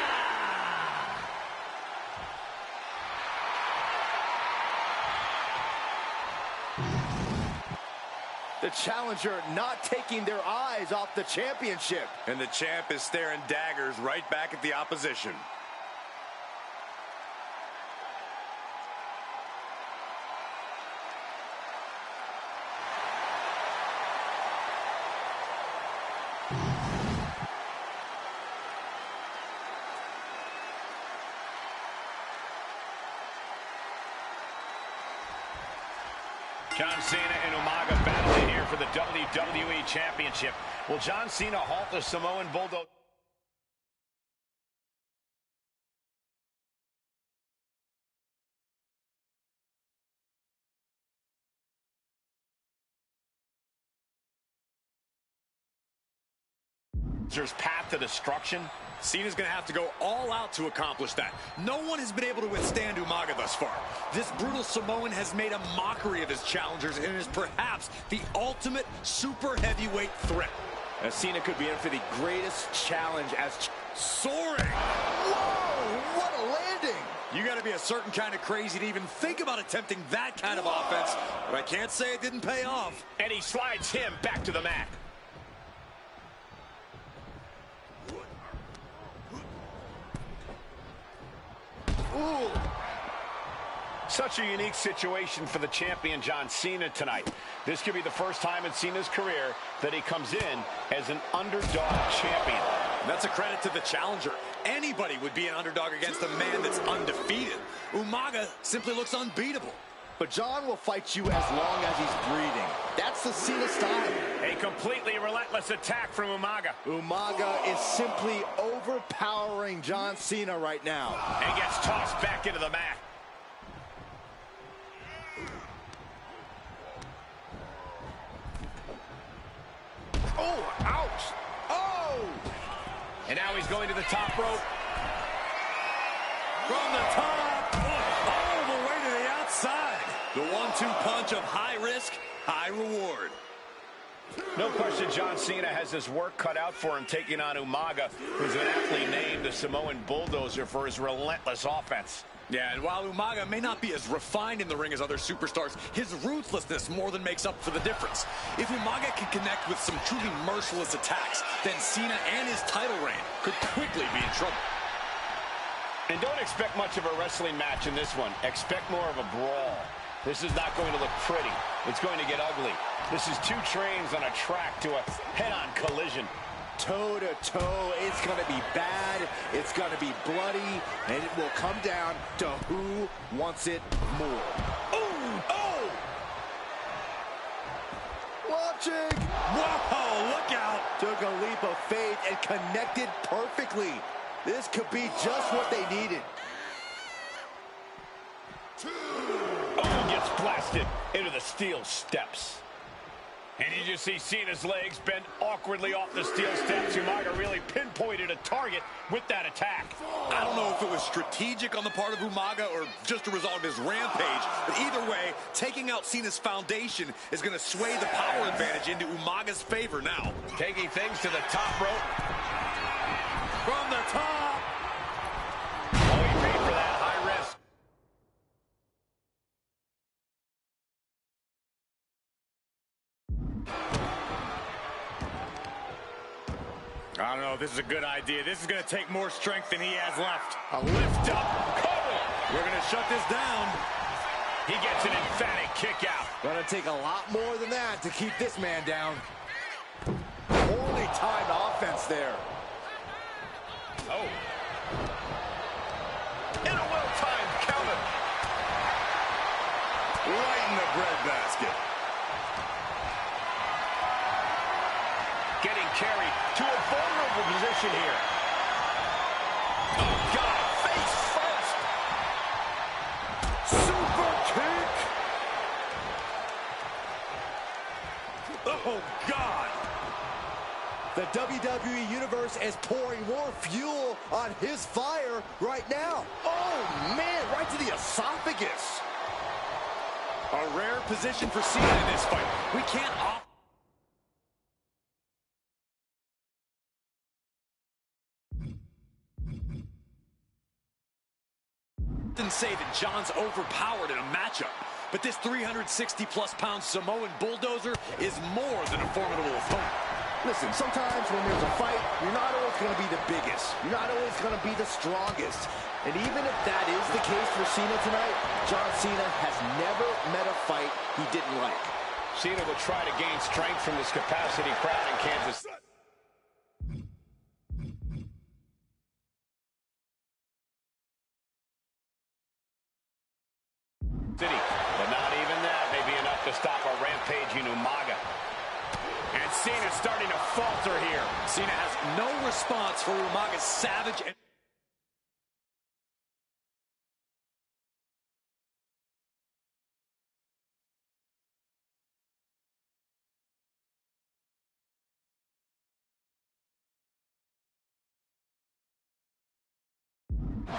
The challenger not taking their eyes off the championship. And the champ is staring daggers right back at the opposition. John Cena and Umaga battling here for the WWE Championship. Will John Cena halt the Samoan Bulldog? There's path to destruction. Cena's going to have to go all out to accomplish that. No one has been able to withstand Umaga thus far. This brutal Samoan has made a mockery of his challengers and is perhaps the ultimate super heavyweight threat. As Cena could be in for the greatest challenge as soaring. Whoa, what a landing. You got to be a certain kind of crazy to even think about attempting that kind of offense. But I can't say it didn't pay off. And he slides him back to the mat. Ooh. Such a unique situation for the champion John Cena tonight. This could be the first time in Cena's career that he comes in as an underdog champion. That's a credit to the challenger. Anybody would be an underdog against a man that's undefeated. Umaga simply looks unbeatable. But John will fight you as long as he's breathing. That's the Cena style. A completely relentless attack from Umaga. Umaga is simply overpowering John Cena right now. And gets tossed back into the mat. Oh, ouch. Oh! And now he's going to the top rope. From the top, all the way to the outside. The 1-2 punch of high risk, high reward. No question John Cena has his work cut out for him taking on Umaga, who's been aptly named the Samoan Bulldozer for his relentless offense. Yeah, and while Umaga may not be as refined in the ring as other superstars, his ruthlessness more than makes up for the difference. If Umaga can connect with some truly merciless attacks, then Cena and his title reign could quickly be in trouble. And don't expect much of a wrestling match in this one. Expect more of a brawl. This is not going to look pretty. It's going to get ugly. This is two trains on a track to a head-on collision. Toe-to-toe, it's going to be bad, it's going to be bloody, and it will come down to who wants it more. Oh! Oh! Watching! Whoa, look out! Took a leap of faith and connected perfectly. This could be just what they needed. Oh, gets blasted into the steel steps. And you just see Cena's legs bend awkwardly off the steel steps. Umaga really pinpointed a target with that attack. I don't know if it was strategic on the part of Umaga or just a result of his rampage, but either way, taking out Cena's foundation is going to sway the power advantage into Umaga's favor now. Taking things to the top rope. From the top. Oh, he paid for that high risk. I don't know if this is a good idea. This is going to take more strength than he has left. A lift up. Cover. We're going to shut this down. He gets an emphatic kick out. Gonna take a lot more than that to keep this man down. Poorly timed offense there. Oh. And a well-timed counter. Right in the breadbasket. Getting carried to a vulnerable position here. Oh, God, face first. Super kick. Oh, God. The WWE Universe is pouring more fuel on his fire right now. Oh, man, right to the esophagus. A rare position for Cena in this fight. We can't often say that John's overpowered in a matchup, but this 360-plus pound Samoan bulldozer is more than a formidable opponent. Listen, sometimes when there's a fight, you're not always going to be the biggest. You're not always going to be the strongest. And even if that is the case for Cena tonight, John Cena has never met a fight he didn't like. Cena will try to gain strength from this capacity crowd in Kansas City. But not even that may be enough to stop a rampaging Umaga. And Cena's starting to falter here. Cena has no response for Umaga's savage and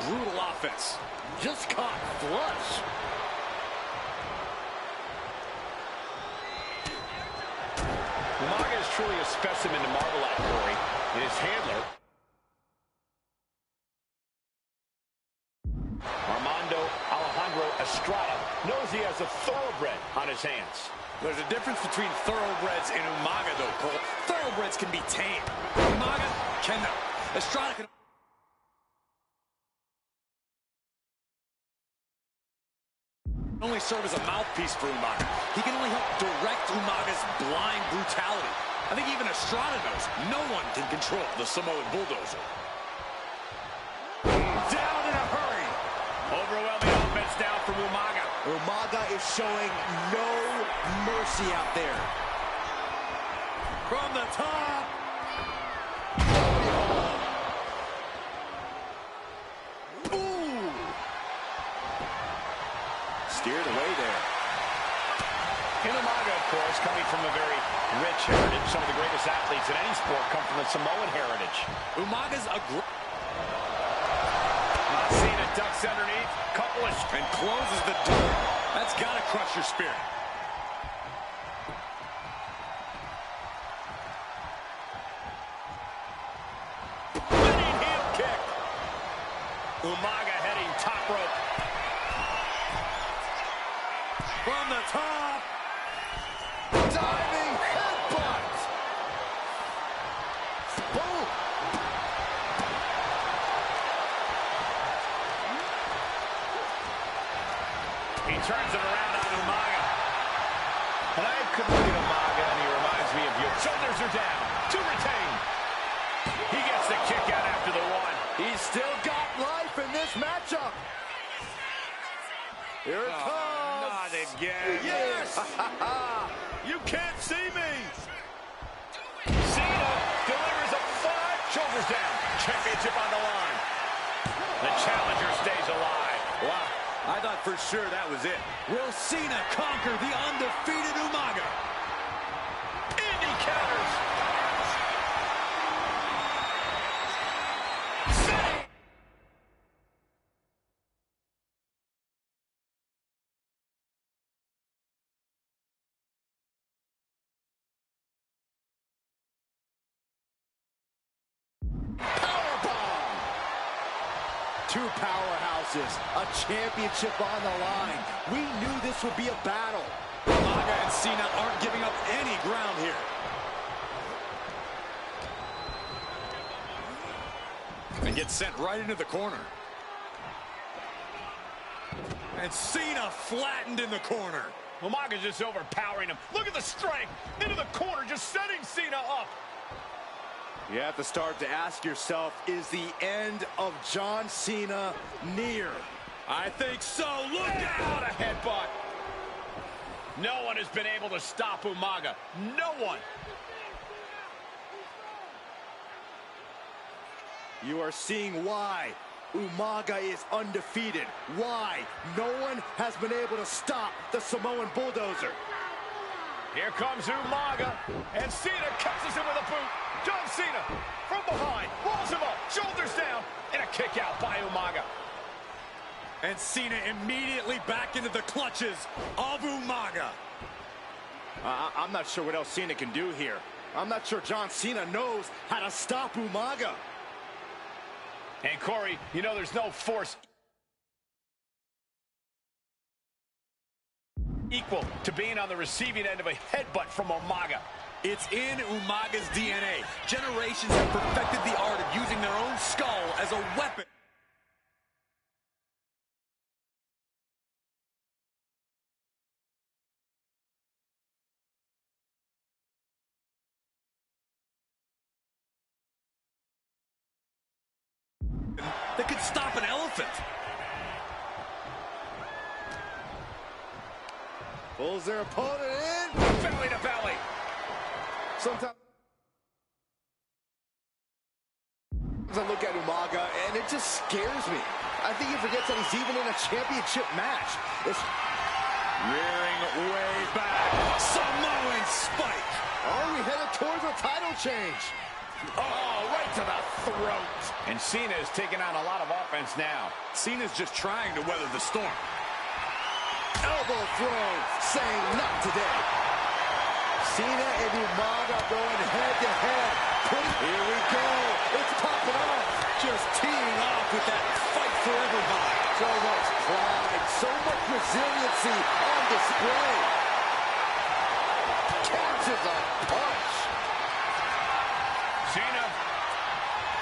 brutal offense. Just caught flush. Umaga is truly a specimen to marvel at, Corey. And his handler, Armando Alejandro Estrada, knows he has a thoroughbred on his hands. There's a difference between thoroughbreds and Umaga, though, Cole. Thoroughbreds can be tamed. Umaga cannot. Estrada can only serve as a mouthpiece for Umaga. He can only help direct Umaga's blind brutality. I think even Estrada knows no one can control the Samoan bulldozer. Down in a hurry. Overwhelming offense down from Umaga. Umaga is showing no mercy out there. From the top. Ooh. Steered away there. And Umaga, of course, coming from a very rich heritage. Some of the greatest athletes in any sport come from the Samoan heritage. Umaga's a Cena ducks underneath. Couple of and closes the door. That's got to crush your spirit. winning heel kick. Umaga heading top rope. From the top. Diving headbutt. Boom. He turns it around on Umaga. And I could look at Umaga, and he reminds me of you. Shoulders are down. To retain. He gets the kick out after the one. He's still got life in this matchup. Here it comes. Not again. Yes. You can't see me. Cena delivers a 5. Shoulders down. Championship on the line. The challenger stays alive. Wow. I thought for sure that was it. Will Cena conquer the undefeated Umaga? And he counters. Two powerhouses, a championship on the line. We knew this would be a battle. Umaga and Cena aren't giving up any ground here. And gets sent right into the corner. And Cena flattened in the corner. Umaga's just overpowering him. Look at the strength. Into the corner, just setting Cena up. You have to start to ask yourself, is the end of John Cena near? I think so. Look out! A headbutt. No one has been able to stop Umaga. No one. You are seeing why Umaga is undefeated. Why no one has been able to stop the Samoan Bulldozer. Here comes Umaga, and Cena catches him with a boot. John Cena from behind, rolls him up, shoulders down, and a kick out by Umaga. And Cena immediately back into the clutches of Umaga. I'm not sure what else Cena can do here. I'm not sure John Cena knows how to stop Umaga. And Corey, you know there's no force equal to being on the receiving end of a headbutt from Umaga. It's in Umaga's DNA. Generations have perfected the art of using their own skull as a weapon. That could stop an elephant. Pulls their opponent in. Belly to belly. Sometimes I look at Umaga and it just scares me. I think he forgets that he's even in a championship match. Rearing way back. Samoan spike. Are we headed towards a title change? Oh, right to the throat. And Cena is taking on a lot of offense now. Cena's just trying to weather the storm. Elbow throw, saying not today. Cena and Umaga going head to head. Here we go. It's popping off. Just teeing off with that fight forever vibe. So much pride, so much resiliency on display. Catches a punch. Cena,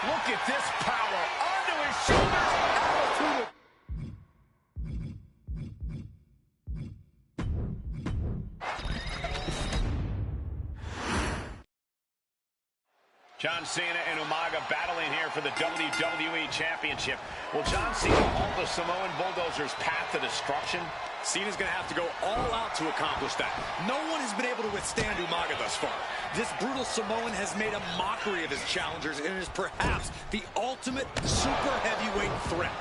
look at this power onto his shoulders. Altitude. John Cena and Umaga battling here for the WWE Championship. Will John Cena halt the Samoan Bulldozer's path to destruction? Cena's going to have to go all out to accomplish that. No one has been able to withstand Umaga thus far. This brutal Samoan has made a mockery of his challengers and is perhaps the ultimate super heavyweight threat.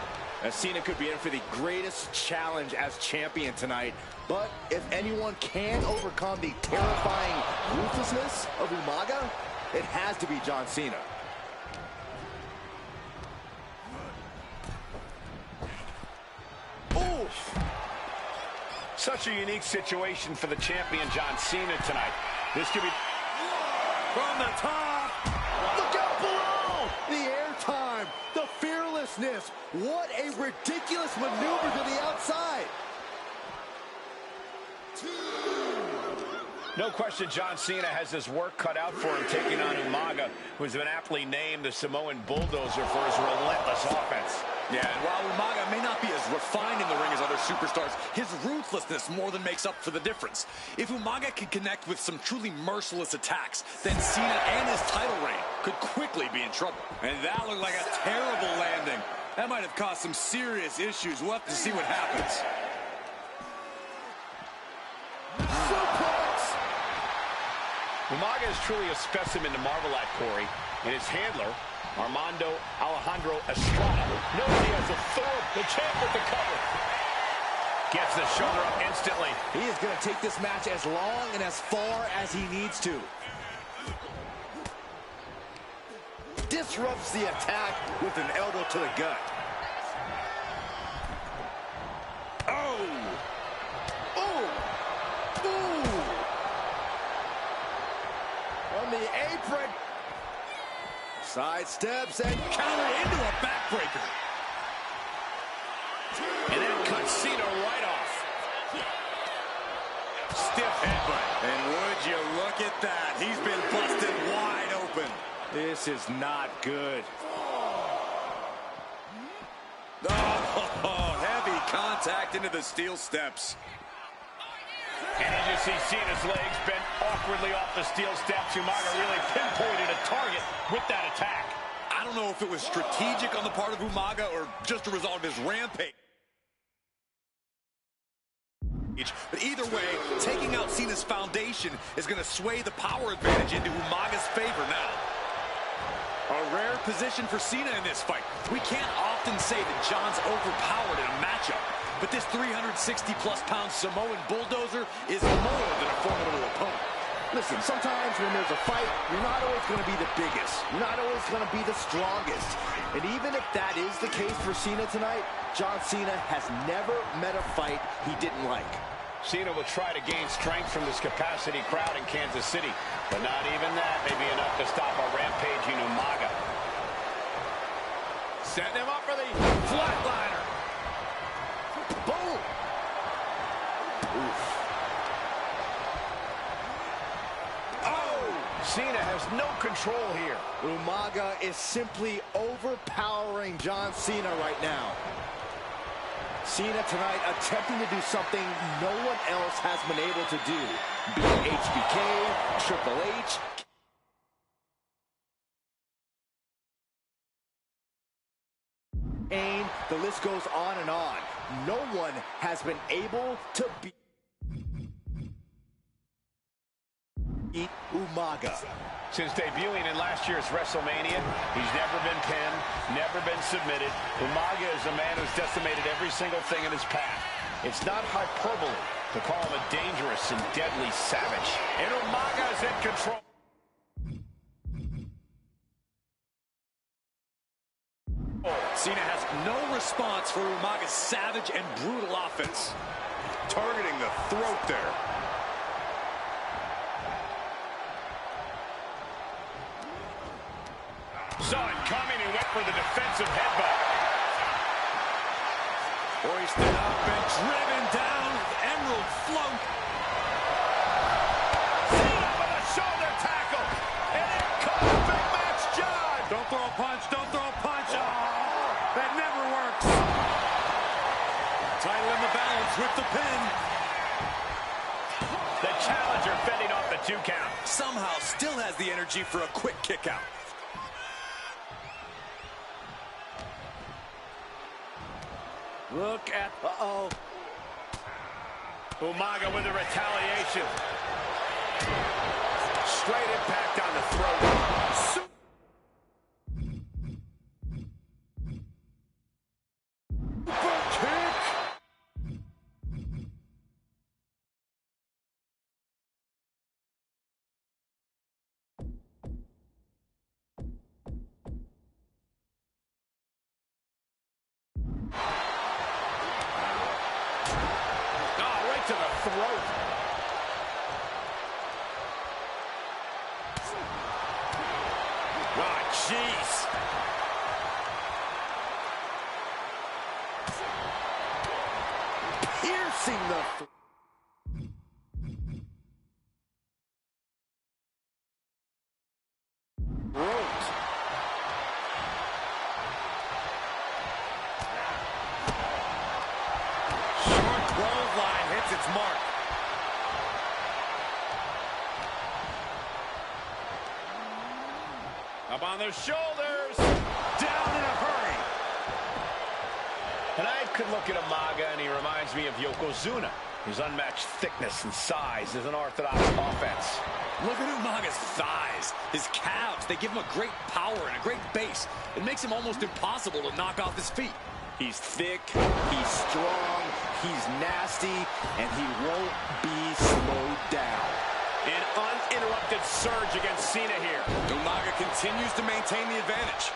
As Cena could be in for the greatest challenge as champion tonight. But if anyone can overcome the terrifying ruthlessness of Umaga, it has to be John Cena. Ooh! Such a unique situation for the champion John Cena tonight. This could be from the top. Look out below! The airtime, the fearlessness. What a ridiculous maneuver to the outside. No question John Cena has his work cut out for him taking on Umaga, who's been aptly named the Samoan Bulldozer for his relentless offense. Yeah, and while Umaga may not be as refined in the ring as other superstars, his ruthlessness more than makes up for the difference. If Umaga can connect with some truly merciless attacks, then Cena and his title reign could quickly be in trouble. And that looked like a terrible landing. That might have caused some serious issues. We'll have to see what happens. Umaga is truly a specimen to marvel at, Corey. And his handler, Armando Alejandro Estrada, knows he has the champ with the cover. Gets the shoulder up instantly. He is going to take this match as long and as far as he needs to. Disrupts the attack with an elbow to the gut. Oh! Oh! Ooh! On the apron. Side steps and counter into a backbreaker. And that cuts Cena right off. Stiff headbutt. And would you look at that? He's been busted wide open. This is not good. Oh, heavy contact into the steel steps. And as you see Cena's legs bent awkwardly off the steel steps, Umaga really pinpointed a target with that attack. I don't know if it was strategic on the part of Umaga or just a result of his rampage. But either way, taking out Cena's foundation is going to sway the power advantage into Umaga's favor now. A rare position for Cena in this fight. We can't often say that John's overpowered in a matchup, but this 360-plus pound Samoan bulldozer is more than a formidable opponent. Listen, sometimes when there's a fight, you're not always going to be the biggest. You're not always going to be the strongest. And even if that is the case for Cena tonight, John Cena has never met a fight he didn't like. Cena will try to gain strength from this capacity crowd in Kansas City, but not even that may be enough to stop a rampaging Umaga. Setting him up for the flatliner. Boom! Oof. Cena has no control here. Umaga is simply overpowering John Cena right now. Cena tonight attempting to do something no one else has been able to do. Be it HBK, Triple H. The list goes on and on. No one has been able to beat Umaga. Since debuting in last year's WrestleMania, he's never been pinned, never been submitted. Umaga is a man who's decimated every single thing in his path. It's not hyperbole to call him a dangerous and deadly savage. And Umaga is in control. Cena has no response for Umaga's savage and brutal offense. Targeting the throat there. Saw it coming and went for the defensive headbutt. Hoisted up and driven down with Emerald Float. Cena with a shoulder tackle. And here comes Big Match John. Don't throw a punch, don't throw a punch. Oh, that never works. Title in the balance with the pin. The challenger fending off the 2 count. Somehow still has the energy for a quick kick out. Look at, Umaga with the retaliation. Straight impact on the throat. Super kick. To the throat. Oh, jeez. Piercing the throat. Short clothesline hits its mark. Up on their shoulders. Down in a hurry. And I could look at Umaga and he reminds me of Yokozuna. His unmatched thickness and size is an orthodox offense. Look at Umaga's thighs, his calves. They give him a great power and a great base. It makes him almost impossible to knock off his feet. He's thick, he's strong, he's nasty, and he won't be slowed down. An uninterrupted surge against Cena here. Umaga continues to maintain the advantage.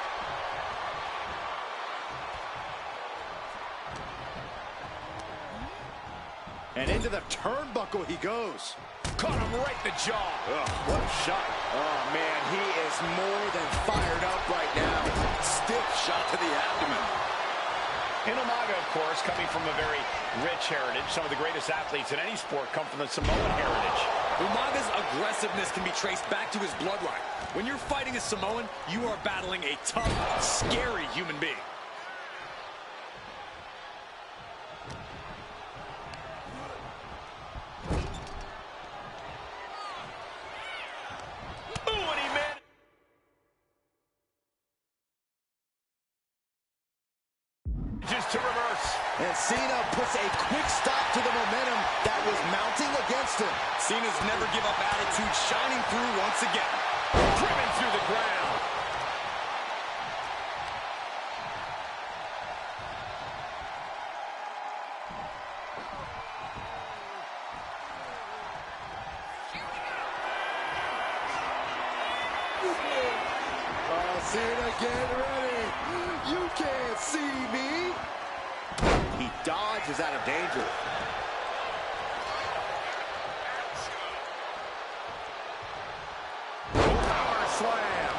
And into the turnbuckle he goes. Caught him right in the jaw. What a shot. Oh, man, he is more than fired up right now. Stiff shot to the abdomen. And Umaga, of course, coming from a very rich heritage. Some of the greatest athletes in any sport come from the Samoan heritage. Umaga's aggressiveness can be traced back to his bloodline. When you're fighting a Samoan, you are battling a tough, scary human being. And Cena puts a quick stop to the momentum that was mounting against him. Cena's never give up attitude, shining through once again. Driven through the ground. Cena, get ready. You can't see me. He dodges out of danger. Power slam.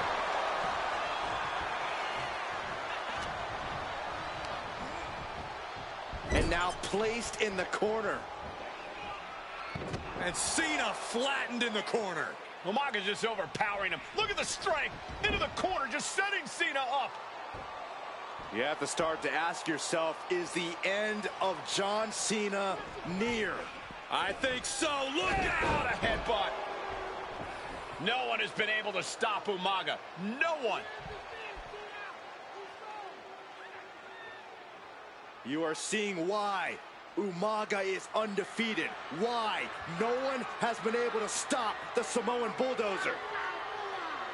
And now placed in the corner. And Cena flattened in the corner. Umaga's just overpowering him. Look at the strength. Into the corner, just setting Cena up. You have to start to ask yourself, is the end of John Cena near? I think so. Look Out out! a headbutt. No one has been able to stop Umaga. No one. You are seeing why Umaga is undefeated. Why no one has been able to stop the Samoan Bulldozer.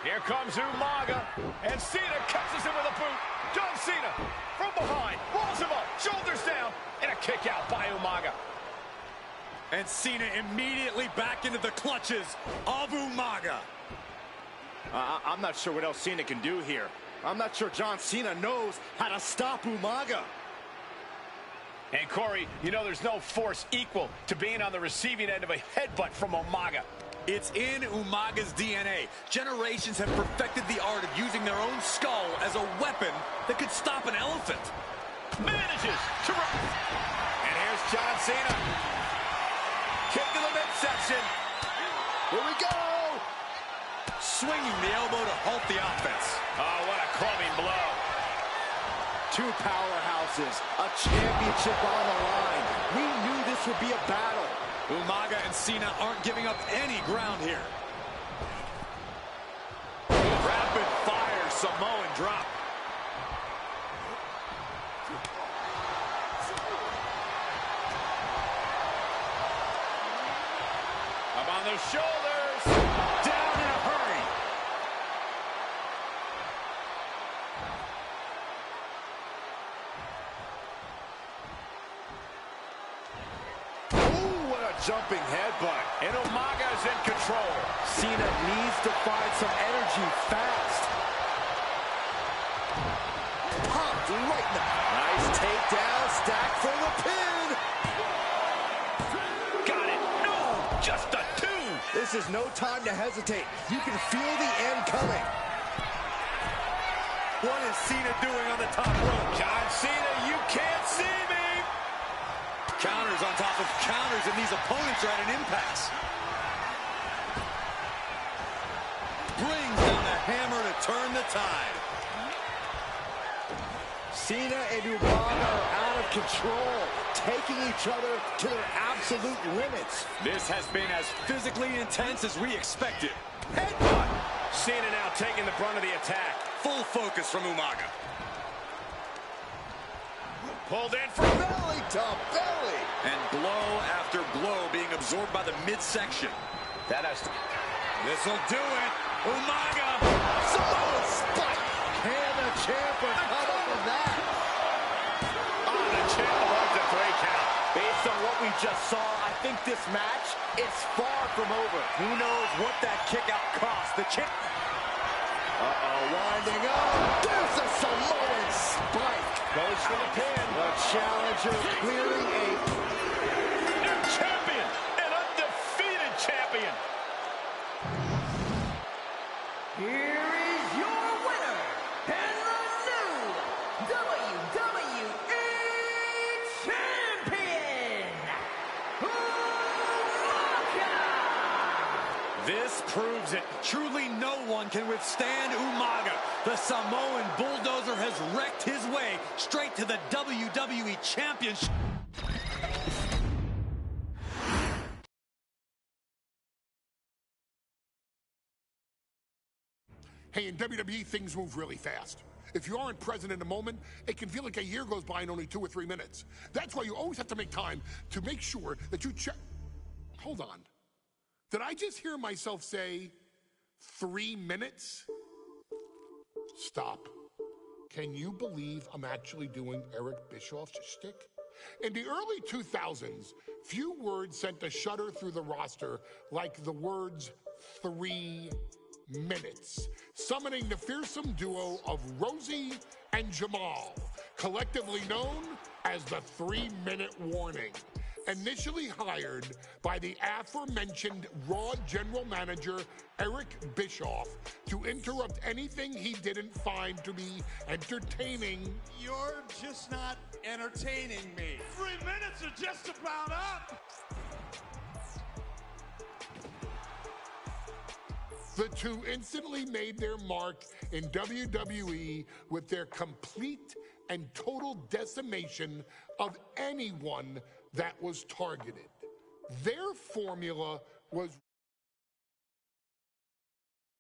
Here comes Umaga, and Cena catches him with a boot. John Cena from behind, rolls him up, shoulders down, and a kick out by Umaga. And Cena immediately back into the clutches of Umaga. I'm not sure what else Cena can do here. I'm not sure John Cena knows how to stop Umaga. And Corey, you know there's no force equal to being on the receiving end of a headbutt from Umaga. It's in Umaga's DNA. Generations have perfected the art of using their own skull as a weapon that could stop an elephant. Manages to... And here's John Cena. Kick to the midsection. Here we go. Swinging the elbow to halt the offense. Oh, what a clubbing blow. Two powerhouses, a championship on the line. We knew this would be a battle. Umaga and Cena aren't giving up any ground here. Rapid fire Samoan drop. Up on the shoulders. Down in a hurry. Jumping headbutt. And Umaga's in control. Cena needs to find some energy fast. Pumped right now. Nice takedown, stack for the pin. Got it. No, just a two. This is no time to hesitate. You can feel the end coming. What is Cena doing on the top rope? John Cena, you can't see me. Counters on top of counters, and these opponents are at an impasse. Brings down a hammer to turn the tide. Cena and Umaga are out of control, taking each other to their absolute limits. This has been as physically intense as we expected. Headbutt. Cena now taking the brunt of the attack. Full focus from Umaga. Pulled in for belly to belly. And blow after blow being absorbed by the midsection. That has to... This'll do it. Umaga. Samoan spike. Can the champ recover from that? Oh, the champ avoids a 3 count. Based on what we just saw, I think this match is far from over. Who knows what that kick out cost? The champ... winding up. There's a Samoan spike. Goes for the pin. The challenger clearing a... New champion. An undefeated champion. Here is your winner, and the new WWE Champion, Umaga! This proves it. Truly no one can withstand Umaga. The Samoan Bulldozer has wrecked his way straight to the WWE Championship. Hey, in WWE, things move really fast. If you aren't present in the moment, it can feel like a year goes by in only 2 or 3 minutes. That's why you always have to make time to make sure that you check. Hold on. Did I just hear myself say 3 minutes? Stop. Can you believe I'm actually doing Eric Bischoff's shtick? In the early 2000s, few words sent a shudder through the roster like the words 3 minutes, summoning the fearsome duo of Rosie and Jamal, collectively known as the 3-minute warning. Initially hired by the aforementioned Raw general manager Eric Bischoff to interrupt anything he didn't find to be entertaining. You're just not entertaining me. 3 minutes are just about up. The two instantly made their mark in WWE with their complete and total decimation of anyone that was targeted. Their formula was